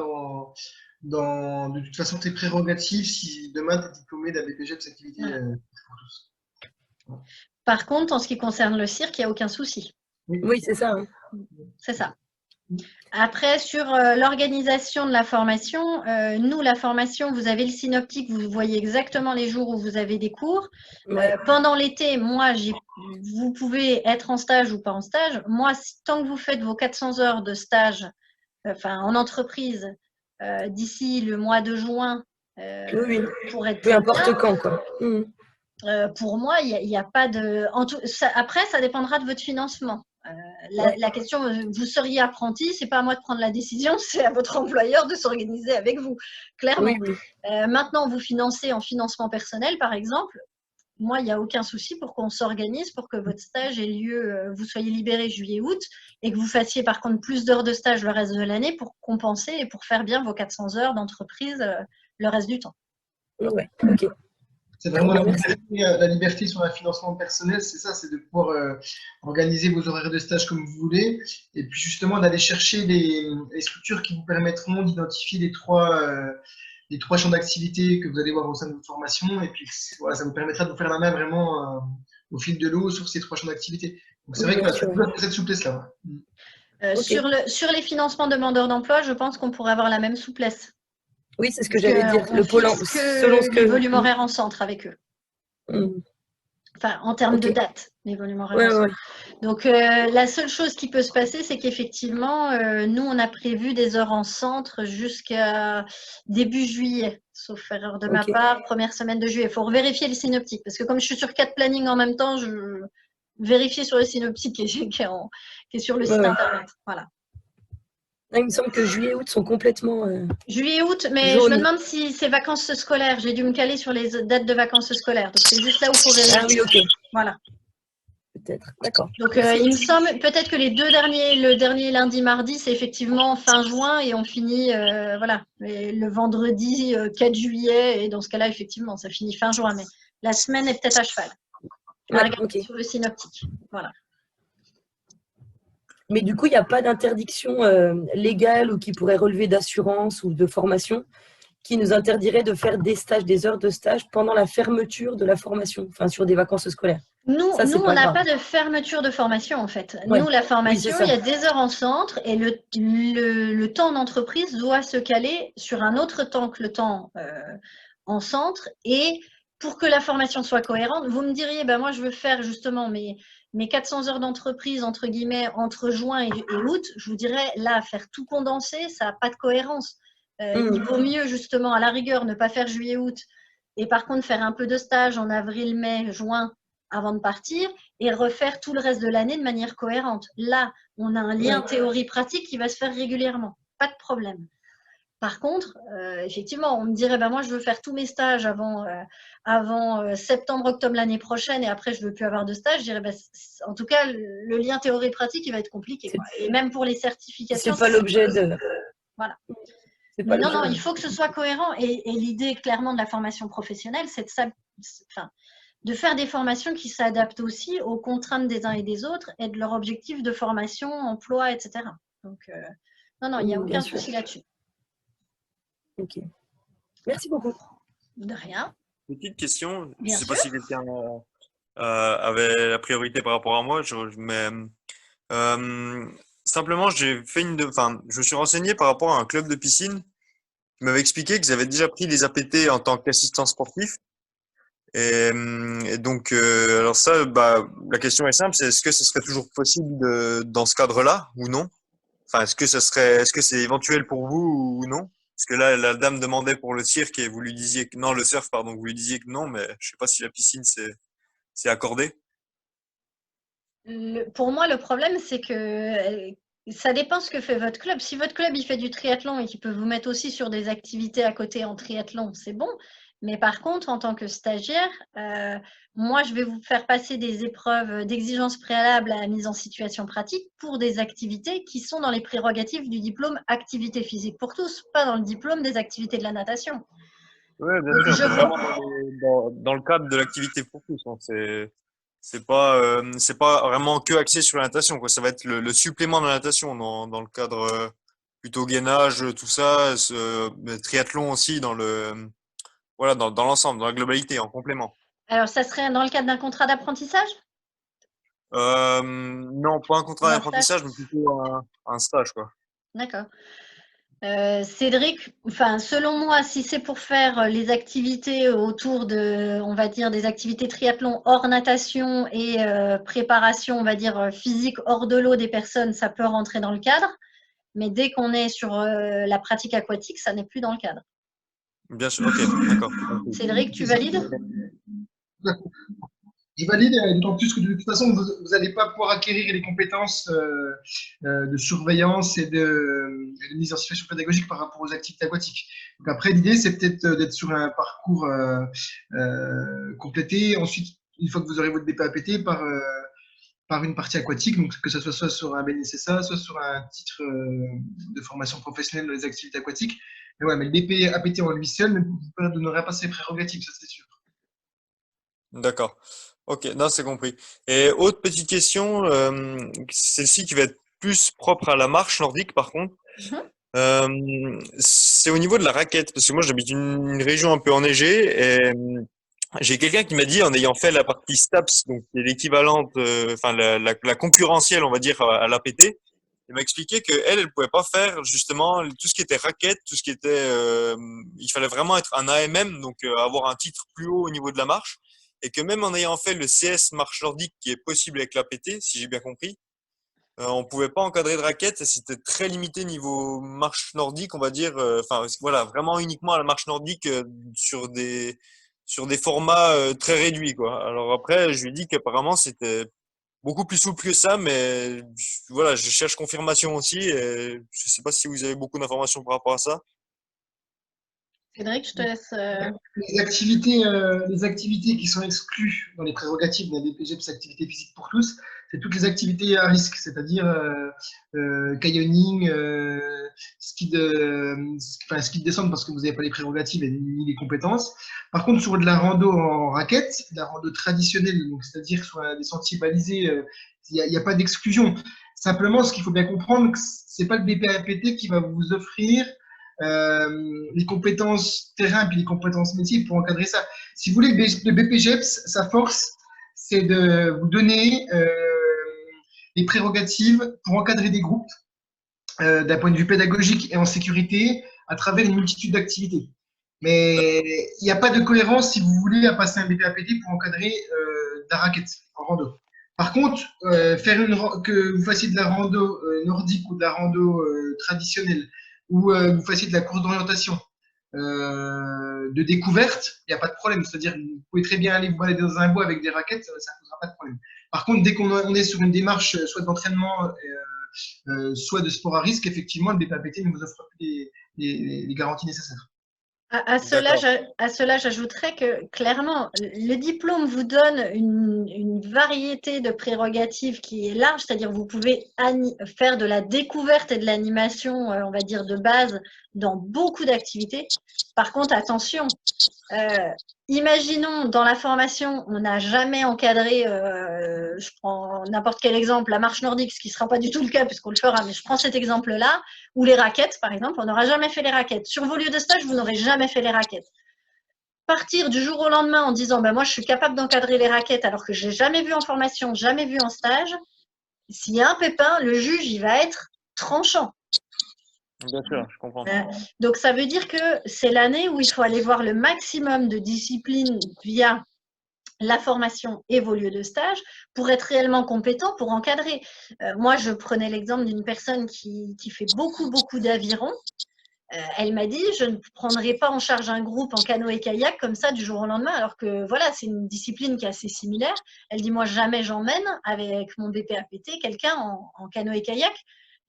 de toute façon tes prérogatives si demain tu es diplômé d'un BPG de cette activité. Par contre, en ce qui concerne le cirque, il n'y a aucun souci. Oui, c'est ça. Hein. C'est ça. Après, sur l'organisation de la formation, nous, la formation, vous avez le synoptique, vous voyez exactement les jours où vous avez des cours. Ouais. Pendant l'été, moi, vous pouvez être en stage ou pas en stage. Moi, tant que vous faites vos 400 heures de stage en entreprise d'ici le mois de juin, Oui. pour être peu importe quand, quoi. pour moi, il n'y a pas de… Après, ça dépendra de votre financement. La question, vous seriez apprenti, c'est pas à moi de prendre la décision, c'est à votre employeur de s'organiser avec vous, clairement. Oui. Maintenant, vous financez en financement personnel, par exemple. Moi, il n'y a aucun souci pour qu'on s'organise pour que votre stage ait lieu, vous soyez libéré juillet-août et que vous fassiez par contre plus d'heures de stage le reste de l'année pour compenser et pour faire bien vos 400 heures d'entreprise le reste du temps. Ouais, ok. C'est vraiment la liberté sur le financement personnel, c'est ça, c'est de pouvoir organiser vos horaires de stage comme vous voulez, et puis justement d'aller chercher les structures qui vous permettront d'identifier les trois champs d'activité que vous allez voir au sein de votre formation, et puis voilà, ça vous permettra de vous faire la main vraiment au fil de l'eau sur ces 3 champs d'activité. Donc c'est vrai que ça peut avoir cette souplesse-là. Okay. Sur les financements demandeurs d'emploi, je pense qu'on pourrait avoir la même souplesse. Oui, c'est ce que j'allais dire. Le pôle selon ce que les volumes horaires en centre avec eux. Enfin, en termes de date, les volumes horaires en centre. Donc, la seule chose qui peut se passer, c'est qu'effectivement, nous, on a prévu des heures en centre jusqu'à début juillet, sauf erreur de ma part, première semaine de juillet. Il faut vérifier le synoptique, parce que comme je suis sur 4 plannings en même temps, je vérifie sur le synoptique qui est sur le site internet. Voilà. Il me semble que juillet-août sont complètement juillet-août, mais jaune. je me demande si c'est vacances scolaires. J'ai dû me caler sur les dates de vacances scolaires. Donc, c'est juste là où il faut vérifier. Ah oui, ok. Voilà. Peut-être, d'accord. Donc, il me semble peut-être que le dernier lundi, mardi, c'est effectivement fin juin et on finit le vendredi 4 juillet. Et dans ce cas-là, effectivement, ça finit fin juin. Mais la semaine est peut-être à cheval. Regardez sur le synoptique. Voilà. Mais du coup, il n'y a pas d'interdiction légale ou qui pourrait relever d'assurance ou de formation qui nous interdirait de faire des heures de stage pendant la fermeture de la formation, enfin sur des vacances scolaires. Nous on n'a pas de fermeture de formation en fait. Nous, la formation, il y a des heures en centre et le temps d'entreprise doit se caler sur un autre temps que le temps en centre. Et pour que la formation soit cohérente, vous me diriez, moi je veux faire justement mes 400 heures d'entreprise, entre guillemets, entre juin et août, je vous dirais, là, faire tout condenser, ça n'a pas de cohérence. Il vaut mieux, justement, à la rigueur, ne pas faire juillet-août et par contre faire un peu de stage en avril, mai, juin avant de partir et refaire tout le reste de l'année de manière cohérente. Là, on a un lien théorie-pratique qui va se faire régulièrement. Pas de problème. Par contre, effectivement, on me dirait, moi, je veux faire tous mes stages avant septembre, octobre l'année prochaine et après, je ne veux plus avoir de stage. Je dirais, en tout cas, le lien théorie-pratique, il va être compliqué. Et même pour les certifications. C'est pas l'objet de… Voilà. Non, il faut que ce soit cohérent. Et l'idée, clairement, de la formation professionnelle, c'est de ça. de faire des formations qui s'adaptent aussi aux contraintes des uns et des autres et de leur objectif de formation, emploi, etc. Donc, non, il n'y a Oui, bien aucun sûr. souci là-dessus. Ok. Merci beaucoup. De rien. Petite question, je ne Bien sais pas sûr. si quelqu'un avait la priorité par rapport à moi, mais euh, simplement, je me suis renseigné par rapport à un club de piscine qui m'avait expliqué qu'ils avaient déjà pris les APT en tant qu'assistant sportif. Et donc, alors ça, la question est simple, c'est est-ce que ce serait toujours possible dans ce cadre-là ou non? Enfin, est-ce que c'est éventuel pour vous ou non? Parce que là, la dame demandait pour le cirque et vous lui disiez que non, le surf, pardon, vous lui disiez que non, mais je sais pas si la piscine c'est accordé. Pour moi, le problème, c'est que ça dépend ce que fait votre club. Si votre club il fait du triathlon et qu'il peut vous mettre aussi sur des activités à côté en triathlon, c'est bon. Mais par contre, en tant que stagiaire, moi, je vais vous faire passer des épreuves d'exigence préalable à la mise en situation pratique pour des activités qui sont dans les prérogatives du diplôme activité physique pour tous, pas dans le diplôme des activités de la natation. Oui, bien Donc, sûr, je c'est vois. vraiment dans le cadre de l'activité pour tous, hein. C'est pas vraiment que axé sur la natation, quoi. Ça va être le supplément de la natation dans le cadre plutôt gainage, tout ça, mais triathlon aussi voilà, dans l'ensemble, dans la globalité, en complément. Alors, ça serait dans le cadre d'un contrat d'apprentissage Non, pas un ou contrat un stage? d'apprentissage, mais plutôt un stage, quoi. D'accord. Cédric, enfin, selon moi, si c'est pour faire les activités autour de, on va dire, des activités triathlon hors natation et préparation, on va dire, physique hors de l'eau des personnes, ça peut rentrer dans le cadre. Mais dès qu'on est sur la pratique aquatique, ça n'est plus dans le cadre. Bien sûr, ok, d'accord. Cédric, tu valides? Je valide, d'autant plus que de toute façon, vous n'allez pas pouvoir acquérir les compétences de surveillance et de mise en situation pédagogique par rapport aux activités aquatiques. Donc après, l'idée, c'est peut-être d'être sur un parcours complété. Ensuite, une fois que vous aurez votre BPAPT, par une partie aquatique, donc que ce soit sur un BNSSA, soit sur un titre de formation professionnelle dans les activités aquatiques. Mais ouais, mais le BPAPT en lui seul ne vous donnera pas ses prérogatives, ça c'est sûr. D'accord. Ok, non, c'est compris. Et autre petite question, celle-ci qui va être plus propre à la marche nordique, par contre. Mhm. C'est au niveau de la raquette, parce que moi j'habite une région un peu enneigée et j'ai quelqu'un qui m'a dit, en ayant fait la partie STAPS, donc qui est l'équivalente, enfin la concurrentielle, on va dire, à l'APT, il m'a expliqué que elle pouvait pas faire justement tout ce qui était raquette, tout ce qui était, il fallait vraiment être un AMM, donc avoir un titre plus haut au niveau de la marche, et que même en ayant fait le CS marche nordique qui est possible avec l'APT, si j'ai bien compris, on pouvait pas encadrer de raquettes, et c'était très limité niveau marche nordique, on va dire. Enfin, voilà, vraiment uniquement à la marche nordique sur des formats très réduits, quoi. Alors après, je lui ai dit qu'apparemment c'était beaucoup plus souple que ça, mais voilà, je cherche confirmation aussi. Et je sais pas si vous avez beaucoup d'informations par rapport à ça. Cédric, je te laisse. Les activités qui sont exclues dans les prérogatives d'un BPGEPS activité physique pour tous, c'est toutes les activités à risque, c'est-à-dire canyoning, ski de descente parce que vous n'avez pas les prérogatives et ni les compétences. Par contre, sur de la rando en raquette, de la rando traditionnelle, c'est-à-dire sur des sentiers balisés, il n'y a pas d'exclusion. Simplement, ce qu'il faut bien comprendre, c'est pas le BPAPT qui va vous offrir les compétences terrain puis les compétences métiers pour encadrer ça. Si vous voulez, le BPGEPS, sa force, c'est de vous donner les prérogatives pour encadrer des groupes d'un point de vue pédagogique et en sécurité à travers une multitude d'activités. Mais il n'y a pas de cohérence si vous voulez à passer un BPAPT pour encadrer de la raquette en rando. Par contre, que vous fassiez de la rando nordique ou de la rando traditionnelle, ou vous fassiez de la course d'orientation, de découverte, il n'y a pas de problème. C'est-à-dire, vous pouvez très bien aller vous balader dans un bois avec des raquettes, ça ne posera pas de problème. Par contre, dès qu'on est sur une démarche soit d'entraînement, soit de sport à risque, effectivement, le BPAPT ne vous offre plus les garanties nécessaires. À cela, j'ajouterais que clairement, le diplôme vous donne une variété de prérogatives qui est large, c'est-à-dire vous pouvez faire de la découverte et de l'animation, on va dire, de base dans beaucoup d'activités. Par contre, attention, Imaginons, dans la formation, on n'a jamais encadré, je prends n'importe quel exemple, la marche nordique, ce qui ne sera pas du tout le cas puisqu'on le fera, mais je prends cet exemple-là, ou les raquettes, par exemple, on n'aura jamais fait les raquettes. Sur vos lieux de stage, vous n'aurez jamais fait les raquettes. Partir du jour au lendemain en disant ben, moi je suis capable d'encadrer les raquettes alors que je n'ai jamais vu en formation, jamais vu en stage, s'il y a un pépin, le juge il va être tranchant. Bien sûr, je comprends. Donc ça veut dire que c'est l'année où il faut aller voir le maximum de disciplines via la formation et vos lieux de stage pour être réellement compétent pour encadrer. Moi je prenais l'exemple d'une personne qui fait beaucoup d'aviron. Elle m'a dit, je ne prendrai pas en charge un groupe en canoë-kayak comme ça du jour au lendemain, alors que voilà, c'est une discipline qui est assez similaire. Elle dit, moi, jamais j'emmène avec mon BPAPT quelqu'un en canoë-kayak.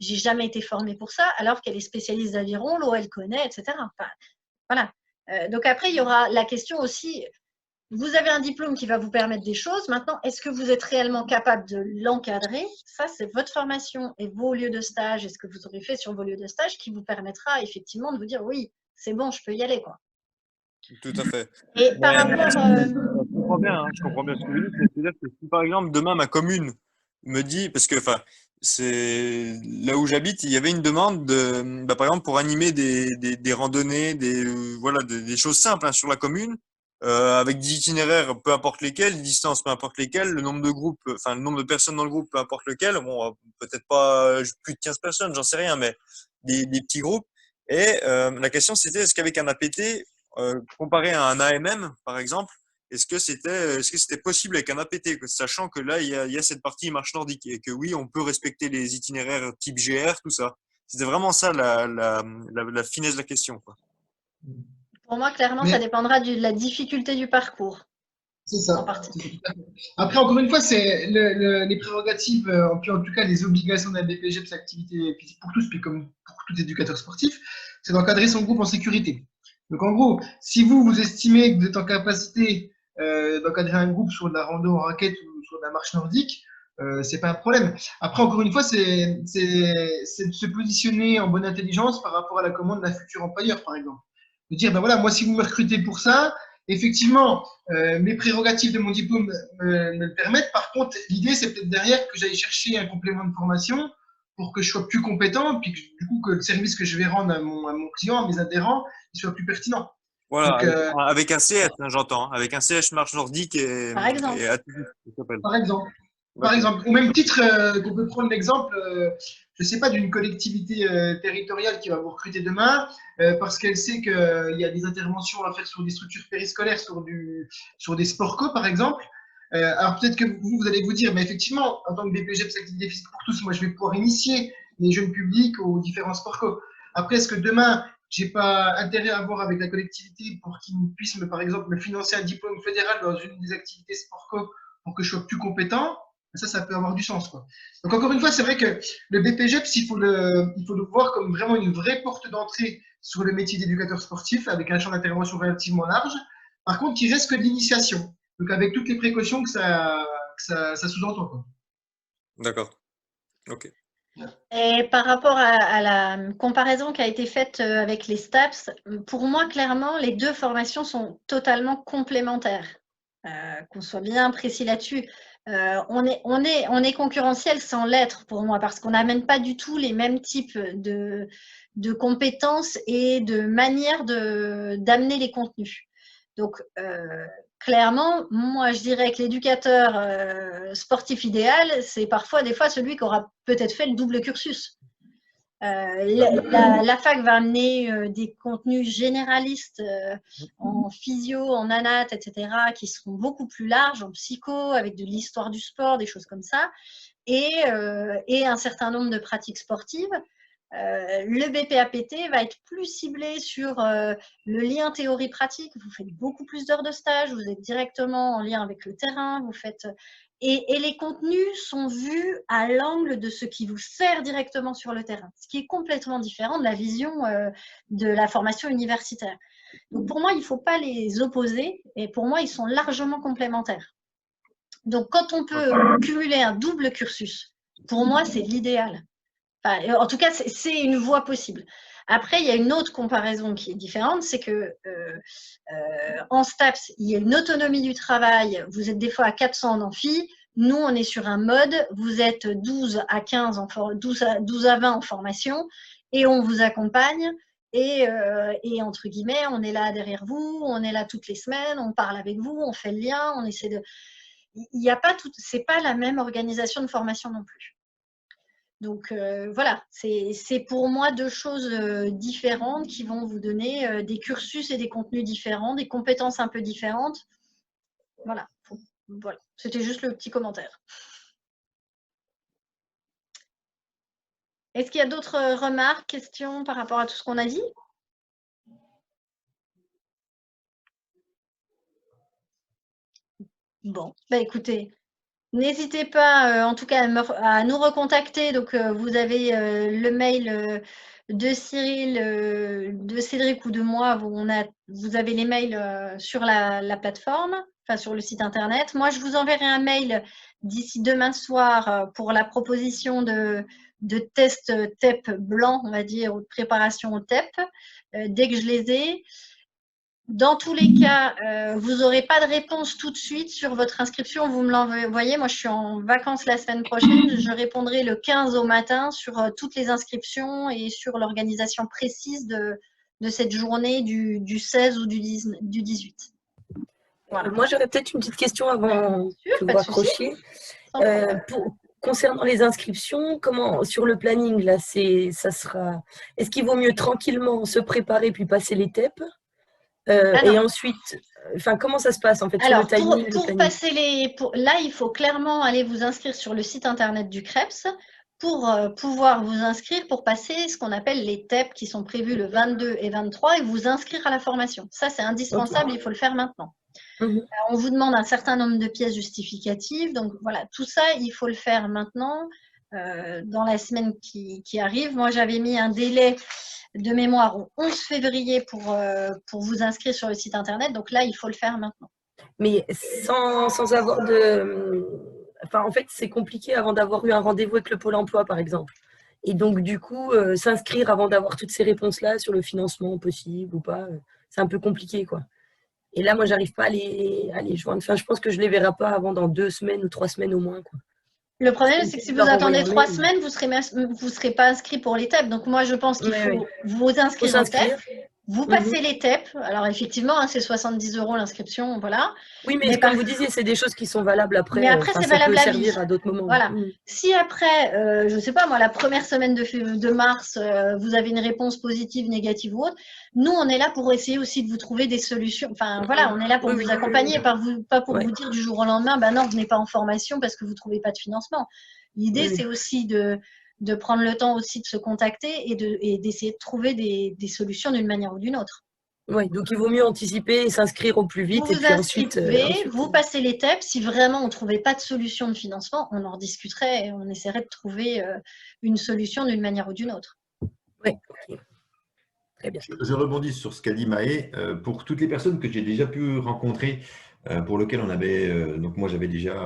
J'ai jamais été formée pour ça, alors qu'elle est spécialiste d'aviron, l'eau, elle connaît, etc. Enfin, voilà. Donc après, il y aura la question aussi, vous avez un diplôme qui va vous permettre des choses. Maintenant, est-ce que vous êtes réellement capable de l'encadrer? Ça, c'est votre formation et vos lieux de stage et ce que vous aurez fait sur vos lieux de stage qui vous permettra effectivement de vous dire oui, c'est bon, je peux y aller, quoi. Tout à fait. Et par rapport… Je comprends bien ce que vous dites, mais c'est-à-dire que si par exemple demain ma commune me dit, parce que enfin c'est là où j'habite, il y avait une demande de, par exemple pour animer des randonnées, voilà des choses simples hein, sur la commune, avec des itinéraires peu importe lesquels, des distances peu importe lesquelles, le nombre de groupes, enfin le nombre de personnes dans le groupe peu importe lequel, bon peut-être pas plus de 15 personnes, j'en sais rien, mais des petits groupes. Et la question c'était est-ce qu'avec un APT comparé à un AMM, par exemple, est-ce que c'était possible avec un APT, sachant que là, il y a cette partie marche nordique et que oui, on peut respecter les itinéraires type GR, tout ça. C'était vraiment ça la finesse de la question, quoi. Pour moi, clairement, ça dépendra de la difficulté du parcours. C'est ça. En partie. Après, encore une fois, c'est les prérogatives, puis en tout cas les obligations d'un BPG de l'activité physique pour tous, puis comme pour tout éducateur sportif, c'est d'encadrer son groupe en sécurité. Donc en gros, si vous estimez que vous êtes en capacité d'encadrer un groupe sur de la rando en raquette ou sur de la marche nordique, c'est pas un problème. Après, encore une fois, c'est de se positionner en bonne intelligence par rapport à la commande d'un futur employeur, par exemple. De dire, ben voilà, moi, si vous me recrutez pour ça, effectivement, mes prérogatives de mon diplôme me le permettent. Par contre, l'idée, c'est peut-être derrière que j'aille chercher un complément de formation pour que je sois plus compétent, puis que, du coup, que le service que je vais rendre à mon client, à mes adhérents, il soit plus pertinent. Voilà, Donc, avec un CS, hein, j'entends, avec un CS marche nordique Par exemple. et ATV, ça s'appelle. Par exemple. Par exemple, au même titre qu'on peut prendre l'exemple, je ne sais pas, d'une collectivité territoriale qui va vous recruter demain parce qu'elle sait qu'il y a des interventions à faire sur des structures périscolaires, sur des sport co, par exemple. Alors peut-être que vous allez vous dire, mais effectivement, en tant que BPG de activité physique pour tous, moi je vais pouvoir initier les jeunes publics aux différents sport co. Après, est-ce que demain, j'ai pas intérêt à voir avec la collectivité pour qu'ils puissent, par exemple, me financer un diplôme fédéral dans une des activités sport co pour que je sois plus compétent? Ça peut avoir du sens, quoi. Donc, encore une fois, c'est vrai que le BPGEPS, il faut le voir comme vraiment une vraie porte d'entrée sur le métier d'éducateur sportif, avec un champ d'intervention relativement large. Par contre, qui reste que de l'initiation. Donc, avec toutes les précautions que ça sous-entend, quoi. D'accord. Ok. Et par rapport à la comparaison qui a été faite avec les STAPS, pour moi, clairement, les deux formations sont totalement complémentaires. Qu'on soit bien précis là-dessus. On est concurrentiel sans l'être pour moi parce qu'on n'amène pas du tout les mêmes types de compétences et de manières d'amener les contenus. Donc, clairement, moi, je dirais que l'éducateur sportif idéal, c'est parfois, des fois, celui qui aura peut-être fait le double cursus. La fac va amener des contenus généralistes en physio, en anat, etc., qui seront beaucoup plus larges, en psycho, avec de l'histoire du sport, des choses comme ça, et un certain nombre de pratiques sportives. Le BPAPT va être plus ciblé sur le lien théorie-pratique. Vous faites beaucoup plus d'heures de stage, vous êtes directement en lien avec le terrain, vous faites… Et les contenus sont vus à l'angle de ce qui vous sert directement sur le terrain, ce qui est complètement différent de la vision de la formation universitaire. Donc pour moi, il ne faut pas les opposer, et pour moi, ils sont largement complémentaires. Donc quand on peut cumuler un double cursus, pour moi, c'est l'idéal. Enfin, en tout cas, c'est une voie possible. Après, il y a une autre comparaison qui est différente, c'est que en STAPS, il y a une autonomie du travail. Vous êtes des fois à 400 en amphi. Nous, on est sur un mode, vous êtes 12 à 15 12 à 20 en formation et on vous accompagne. Et entre guillemets, on est là derrière vous, on est là toutes les semaines, on parle avec vous, on fait le lien, on essaie de. Il n'y a pas tout, c'est pas la même organisation de formation non plus. Donc voilà, c'est pour moi deux choses différentes qui vont vous donner des cursus et des contenus différents, des compétences un peu différentes. Voilà, voilà. C'était juste le petit commentaire. Est-ce qu'il y a d'autres remarques, questions par rapport à tout ce qu'on a dit? Bon, bah écoutez, n'hésitez pas en tout cas à nous recontacter. Donc vous avez le mail de Cyril, de Cédric ou de moi. Vous avez les mails sur la plateforme, enfin sur le site internet. Moi, je vous enverrai un mail d'ici demain soir pour la proposition de tests TEP blanc, on va dire, ou de préparation au TEP, dès que je les ai. Dans tous les cas, vous n'aurez pas de réponse tout de suite sur votre inscription. Vous me l'envoyez. Moi, je suis en vacances la semaine prochaine. Je répondrai le 15 au matin sur toutes les inscriptions et sur l'organisation précise de cette journée du 16 ou du 18. Voilà. Moi, j'aurais peut-être une petite question avant que vous raccrochiez. Concernant les inscriptions, comment sur le planning, là, ça sera. Est-ce qu'il vaut mieux tranquillement se préparer puis passer les TEP? Et ensuite, enfin, comment ça se passe en fait? Alors, sur le timing, pour passer là, il faut clairement aller vous inscrire sur le site internet du CREPS pour pouvoir vous inscrire pour passer ce qu'on appelle les TEP qui sont prévus le 22 et 23 et vous inscrire à la formation. Ça, c'est indispensable, il faut le faire maintenant. On vous demande un certain nombre de pièces justificatives. Donc voilà, tout ça, il faut le faire maintenant dans la semaine qui arrive. Moi, j'avais mis un délai de mémoire au 11 février pour vous inscrire sur le site internet. Donc là, il faut le faire maintenant. Mais sans avoir de... Enfin, en fait, c'est compliqué avant d'avoir eu un rendez-vous avec le Pôle emploi, par exemple. Et donc, du coup, s'inscrire avant d'avoir toutes ces réponses-là sur le financement possible ou pas, c'est un peu compliqué, quoi. Et là, moi, j'arrive pas à les joindre. Enfin, je pense que je les verrai pas avant dans 2 semaines ou 3 semaines au moins, quoi. Le problème, c'est que si vous attendez 3 semaines, vous serez pas inscrit pour les TEP. Donc, moi, je pense qu'il faut vous inscrire au TEP. Vous passez les TEP. Alors, effectivement, c'est 70 € l'inscription, voilà. Oui, mais comme vous disiez, c'est des choses qui sont valables après. Mais après, c'est valable à vie. À d'autres moments. Voilà. Si après, je ne sais pas, moi, la première semaine de mars, vous avez une réponse positive, négative ou autre, nous, on est là pour essayer aussi de vous trouver des solutions. Enfin, voilà, on est là pour vous accompagner, pas pour vous dire du jour au lendemain, bah non, vous n'êtes pas en formation parce que vous ne trouvez pas de financement. L'idée, c'est aussi de prendre le temps aussi de se contacter et d'essayer de trouver des solutions d'une manière ou d'une autre. Oui, donc il vaut mieux anticiper et s'inscrire au plus vite. Vous vous inscrivez, vous passez les TEP. Si vraiment on ne trouvait pas de solution de financement, on en discuterait et on essaierait de trouver une solution d'une manière ou d'une autre. Oui, ok. Très bien. Je rebondis sur ce qu'a dit Maë. Pour toutes les personnes que j'ai déjà pu rencontrer, pour lesquelles on avait, donc moi j'avais déjà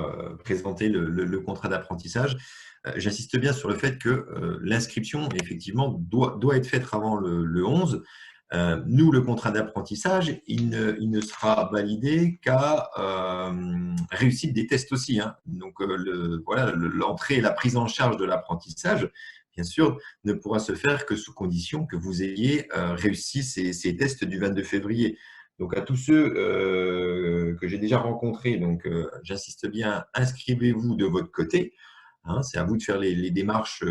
présenté le contrat d'apprentissage, j'insiste bien sur le fait que l'inscription, effectivement, doit être faite avant le 11. Nous, le contrat d'apprentissage, il ne sera validé qu'à réussite des tests aussi. Hein. Donc, voilà, l'entrée et la prise en charge de l'apprentissage, bien sûr, ne pourra se faire que sous condition que vous ayez réussi ces tests du 22 février. Donc, à tous ceux que j'ai déjà rencontrés, donc j'insiste bien, inscrivez-vous de votre côté. Hein, c'est à vous de faire les démarches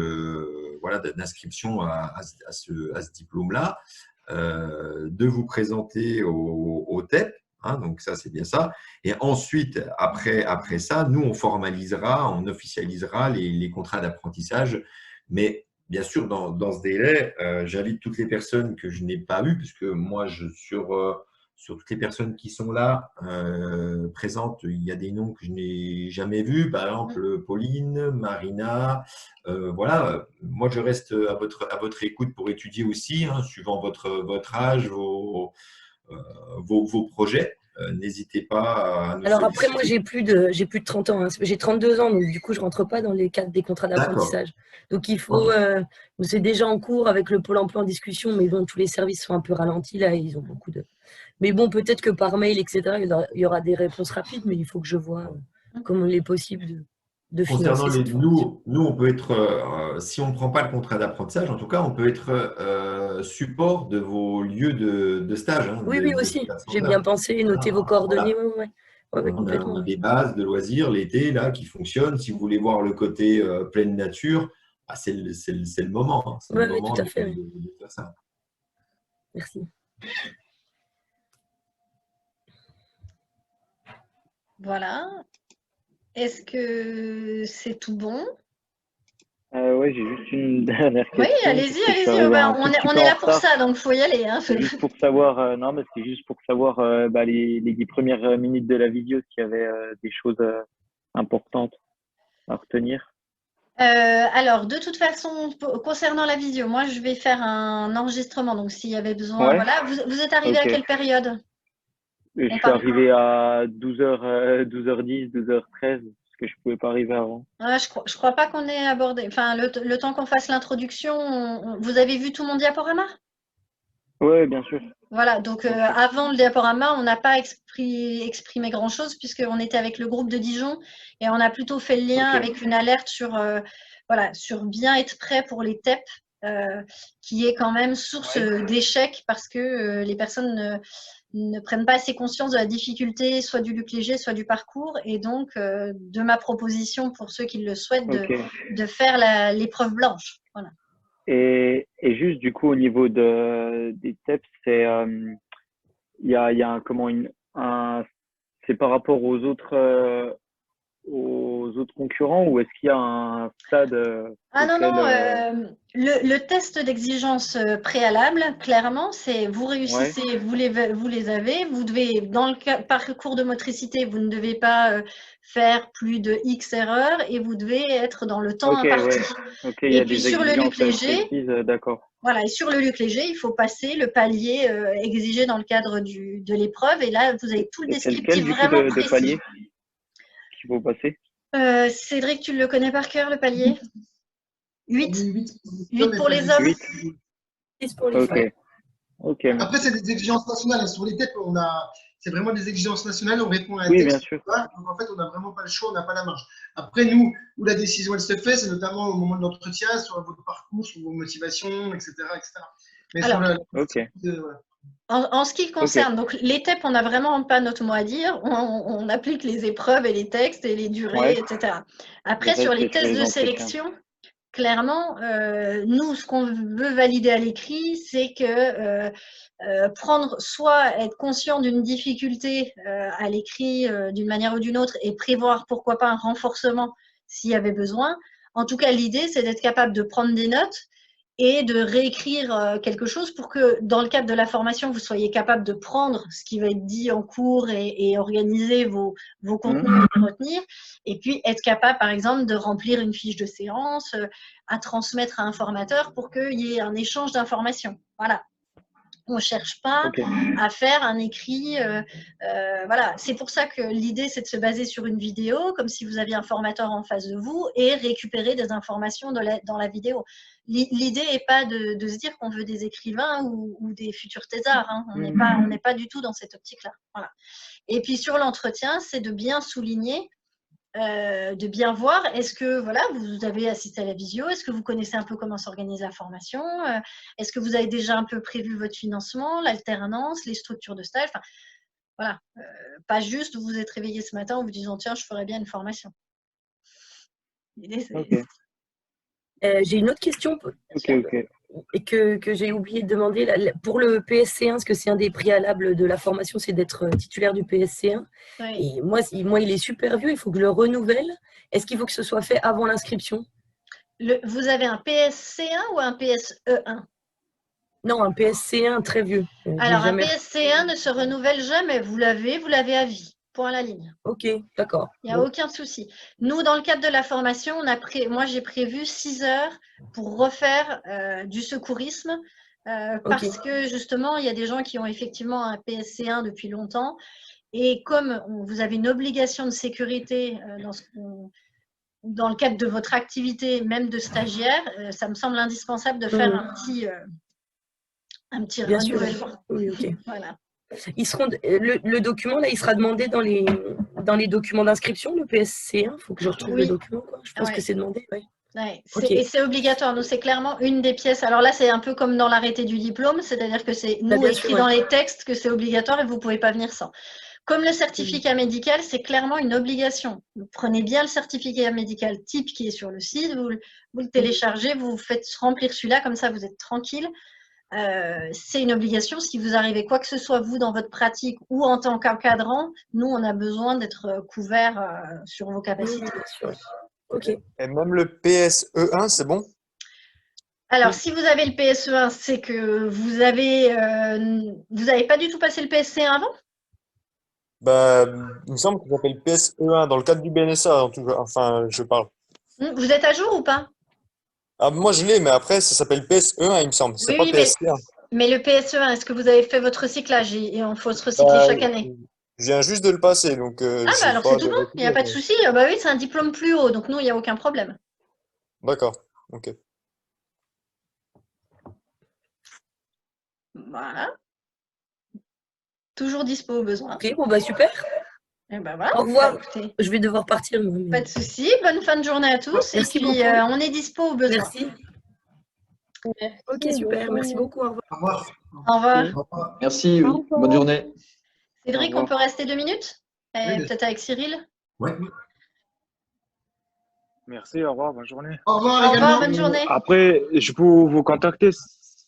voilà, d'inscription à ce diplôme-là. De vous présenter au TEP, hein, donc ça c'est bien ça, et ensuite après ça, nous on formalisera, on officialisera les contrats d'apprentissage, mais bien sûr dans ce délai, j'invite toutes les personnes que je n'ai pas eues, puisque moi sur toutes les personnes qui sont là présentes, il y a des noms que je n'ai jamais vus, par exemple Pauline, Marina, voilà. Moi je reste à votre écoute pour étudier aussi, hein, suivant votre âge, vos projets. n'hésitez pas à nous Alors après, moi, solliciter. j'ai plus de 30 ans. Hein. J'ai 32 ans, donc du coup, je rentre pas dans les cadres des contrats D'accord. d'apprentissage. Donc il faut, Ok. c'est déjà en cours avec le Pôle emploi en discussion, mais bon, tous les services sont un peu ralentis là, ils ont beaucoup de. Mais bon, peut-être que par mail, etc., il y aura des réponses rapides, mais il faut que je vois comment il est possible de Concernant financer cette formation. nous, on peut être, si on ne prend pas le contrat d'apprentissage, en tout cas, on peut être support de vos lieux de stage, hein, Oui, oui, de aussi. Super J'ai Center. bien pensé, noter vos Voilà. coordonnées. Ouais, ouais. Ouais, ouais, On complètement. a des bases de loisirs l'été là qui fonctionnent. Si vous voulez voir le côté pleine nature, bah, c'est le moment. Hein. C'est le Ouais, ouais, tout moment à fait. Ouais. de faire ça. Merci. Voilà. Est-ce que c'est tout bon? Ouais, j'ai juste une dernière Oui, question parce allez-y, que je suis allez-y. arrivé un On tout est, petit on peu est en là pour retard. ça, donc il faut y aller. Hein. C'est juste pour savoir, non, mais c'est juste pour savoir les 10 premières minutes de la vidéo s'il y avait des choses importantes à retenir. Alors, de toute façon, concernant la vidéo, moi, je vais faire un enregistrement. Donc, s'il y avait besoin, Ouais, voilà. Vous êtes arrivé à ok. quelle période? Je On suis parle. arrivé à 12h10, 12h13, parce que je pouvais pas arriver avant. Je crois pas qu'on ait abordé. Enfin, le temps qu'on fasse l'introduction, vous avez vu tout mon diaporama? Ouais, bien sûr, Voilà, donc bien sûr. avant le diaporama, on n'a pas exprimé grand-chose puisqu'on était avec le groupe de Dijon et on a plutôt fait le lien Ok, avec une alerte sur, voilà, sur bien être prêt pour les TEP, qui est quand même source ouais, d'échec parce que les personnes ne prennent pas assez conscience de la difficulté, soit du luc léger, soit du parcours, et donc de ma proposition pour ceux qui le souhaitent ok. de faire l'épreuve blanche. Voilà. Et juste du coup au niveau des TEPS, c'est il y a comment c'est par rapport aux autres concurrents ou est-ce qu'il y a un stade Ah non, auquel non, le test d'exigence préalable, clairement, c'est vous ouais, réussissez, vous les avez, vous devez, dans le parcours de motricité, vous ne devez pas faire plus de X erreurs et vous devez être dans le temps ok, imparti. ouais, ok, il y Et a puis des sur le luc exigences léger, précises, d'accord, voilà, et sur le luc léger, il faut passer le palier exigé dans le cadre de l'épreuve. Et là, vous avez tout le et c'est lequel descriptif du coup vraiment de précis. palier qu'il faut passer? Cédric, tu le connais par cœur, le palier? 8? 8 pour les hommes? 8. 10 pour les Ok, femmes. ok, Après, merci. c'est des exigences nationales. Sur les TEP, c'est vraiment des exigences nationales. On répond à un Oui, bien texte. sûr. Donc, en fait, on n'a vraiment pas le choix, on n'a pas la marge. Après, nous, où la décision elle se fait, c'est notamment au moment de l'entretien, sur votre parcours, sur vos motivations, etc. etc. Mais sur Alors, Ok, voilà. en ce qui ok, concerne, donc les TEP, on n'a vraiment pas notre mot à dire. On applique les épreuves et les textes et les durées, ouais. etc. Le Après, sur reste les c'est sur tests les de entretiens. sélection, clairement, nous, ce qu'on veut valider à l'écrit, c'est que soit être conscient d'une difficulté à l'écrit d'une manière ou d'une autre et prévoir pourquoi pas un renforcement s'il y avait besoin. En tout cas, l'idée, c'est d'être capable de prendre des notes et de réécrire quelque chose pour que dans le cadre de la formation, vous soyez capable de prendre ce qui va être dit en cours et organiser vos contenus et les retenir. Et puis être capable, par exemple, de remplir une fiche de séance à transmettre à un formateur pour qu'il y ait un échange d'informations. Voilà. On ne cherche pas Ok, à faire un écrit. Voilà. C'est pour ça que l'idée, c'est de se baser sur une vidéo, comme si vous aviez un formateur en face de vous, et récupérer des informations dans la vidéo. L'idée n'est pas de se dire qu'on veut des écrivains ou des futurs thésards. Hein. On n'est pas du tout dans cette optique-là. Voilà. Et puis sur l'entretien, c'est de bien souligner de bien voir, est-ce que voilà, vous avez assisté à la visio, est-ce que vous connaissez un peu comment s'organise la formation, est-ce que vous avez déjà un peu prévu votre financement, l'alternance, les structures de stage, enfin, voilà, pas juste vous vous êtes réveillé ce matin en vous disant tiens, je ferais bien une formation. ok, J'ai une autre question ok. et que j'ai oublié de demander. Pour le PSC1, parce que c'est un des préalables de la formation, c'est d'être titulaire du PSC1. Oui. Et moi, il est super vieux, il faut que je le renouvelle. Est-ce qu'il faut que ce soit fait avant l'inscription? Vous avez un PSC1 ou un PSE1? Non, un PSC1 très vieux. Alors, un PSC1 ne se renouvelle jamais. Vous l'avez à vie. Point à la ligne. Ok, d'accord. Il n'y a aucun souci. Nous, dans le cadre de la formation, moi, j'ai prévu 6 heures pour refaire du secourisme parce que justement, il y a des gens qui ont effectivement un PSC1 depuis longtemps Et comme vous avez une obligation de sécurité dans le cadre de votre activité, même de stagiaire, ça me semble indispensable de faire un petit Bien sûr. renouvellement. Oui, ok. Voilà. Le document, là, il sera demandé dans les documents d'inscription, le PSC1. Il faut que je retrouve le document, quoi. Je pense que c'est demandé, oui. Ouais, Ok. et c'est obligatoire. Nous, c'est clairement une des pièces. Alors là, c'est un peu comme dans l'arrêté du diplôme, c'est-à-dire que c'est nous bien écrit sûr, dans les textes que c'est obligatoire et vous ne pouvez pas venir sans. Comme le certificat médical, c'est clairement une obligation. Vous prenez bien le certificat médical type qui est sur le site, vous le téléchargez, vous faites remplir celui-là, comme ça vous êtes tranquille. C'est une obligation. Si vous arrivez quoi que ce soit, vous, dans votre pratique ou en tant qu'encadrant, nous, on a besoin d'être couverts sur vos capacités. Bien sûr. Ok. Et même le PSE1, c'est bon? Alors, si vous avez le PSE1, c'est que vous avez pas du tout passé le PSC1 avant? Bah, il me semble que ça s'appelle PSE1 dans le cadre du BNSA, en tout cas. Enfin, je parle. Vous êtes à jour ou pas? Ah, moi, je l'ai, mais après, ça s'appelle PSE1, il me semble. C'est pas Oui, PSC1. mais le PSE1, est-ce que vous avez fait votre recyclage? Et on faut se recycler chaque année. Je viens juste de le passer, donc Ah, bah j'ai alors pas c'est de tout bon, il n'y a pas de souci. Ah, bah oui, c'est un diplôme plus haut, donc nous, il n'y a aucun problème. D'accord, ok. Voilà. Toujours dispo au besoin. Ok, bon, bah super. Et ben voilà. Au revoir. Bah, écoutez, Je vais devoir partir. Mais... pas de souci. Bonne fin de journée à tous. Merci et puis, beaucoup. on est dispo au besoin. Merci. Merci, Ok, super. bonne Merci journée. beaucoup. Au revoir. Au revoir. Au revoir. Au revoir. Merci, Au oui. revoir. Bonne journée. Cédric, Au revoir. on peut rester 2 minutes? Oui, Peut-être avec Cyril? Ouais. Merci, au revoir, bonne journée. Au revoir Au revoir, également. bonne journée. Après, je peux vous contacter,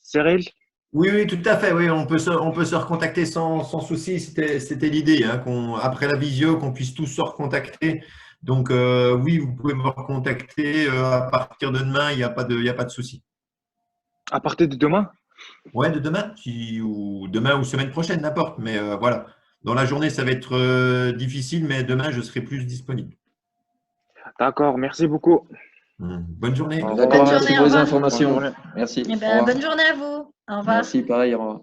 Cyril? Oui, oui, tout à fait. Oui, on peut se recontacter sans souci. C'était l'idée, hein, après la visio, qu'on puisse tous se recontacter. Donc, oui, vous pouvez me recontacter à partir de demain. Il n'y a pas de souci. À partir de demain? Ouais, de demain, ou demain ou semaine prochaine, n'importe. Mais voilà, dans la journée, ça va être difficile, mais demain, je serai plus disponible. D'accord, merci beaucoup. Bonne journée. Au D'accord, revoir. merci journée, pour au les revoir. informations. Bonne journée. Merci. Eh Au ben, revoir. bonne journée à vous. Au revoir. Merci, pareil, au revoir.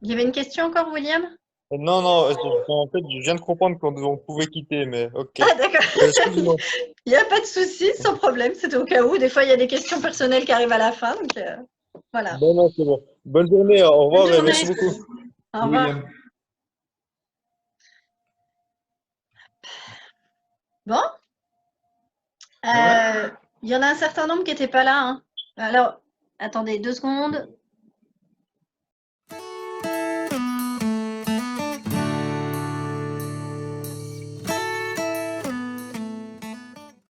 Il y avait une question encore, William? Non, non, en fait, je viens de comprendre qu'on pouvait quitter, mais ok. Ah, d'accord. Excuse-moi. Il n'y a pas de souci, sans problème. C'était au cas où. Des fois, il y a des questions personnelles qui arrivent à la fin. Donc, voilà. Non, non, c'est bon. Bonne journée, au revoir Bonne et journée. merci beaucoup. Au revoir. William. Bon. Il y en a un certain nombre qui n'étaient pas là, hein. Alors, attendez 2 secondes.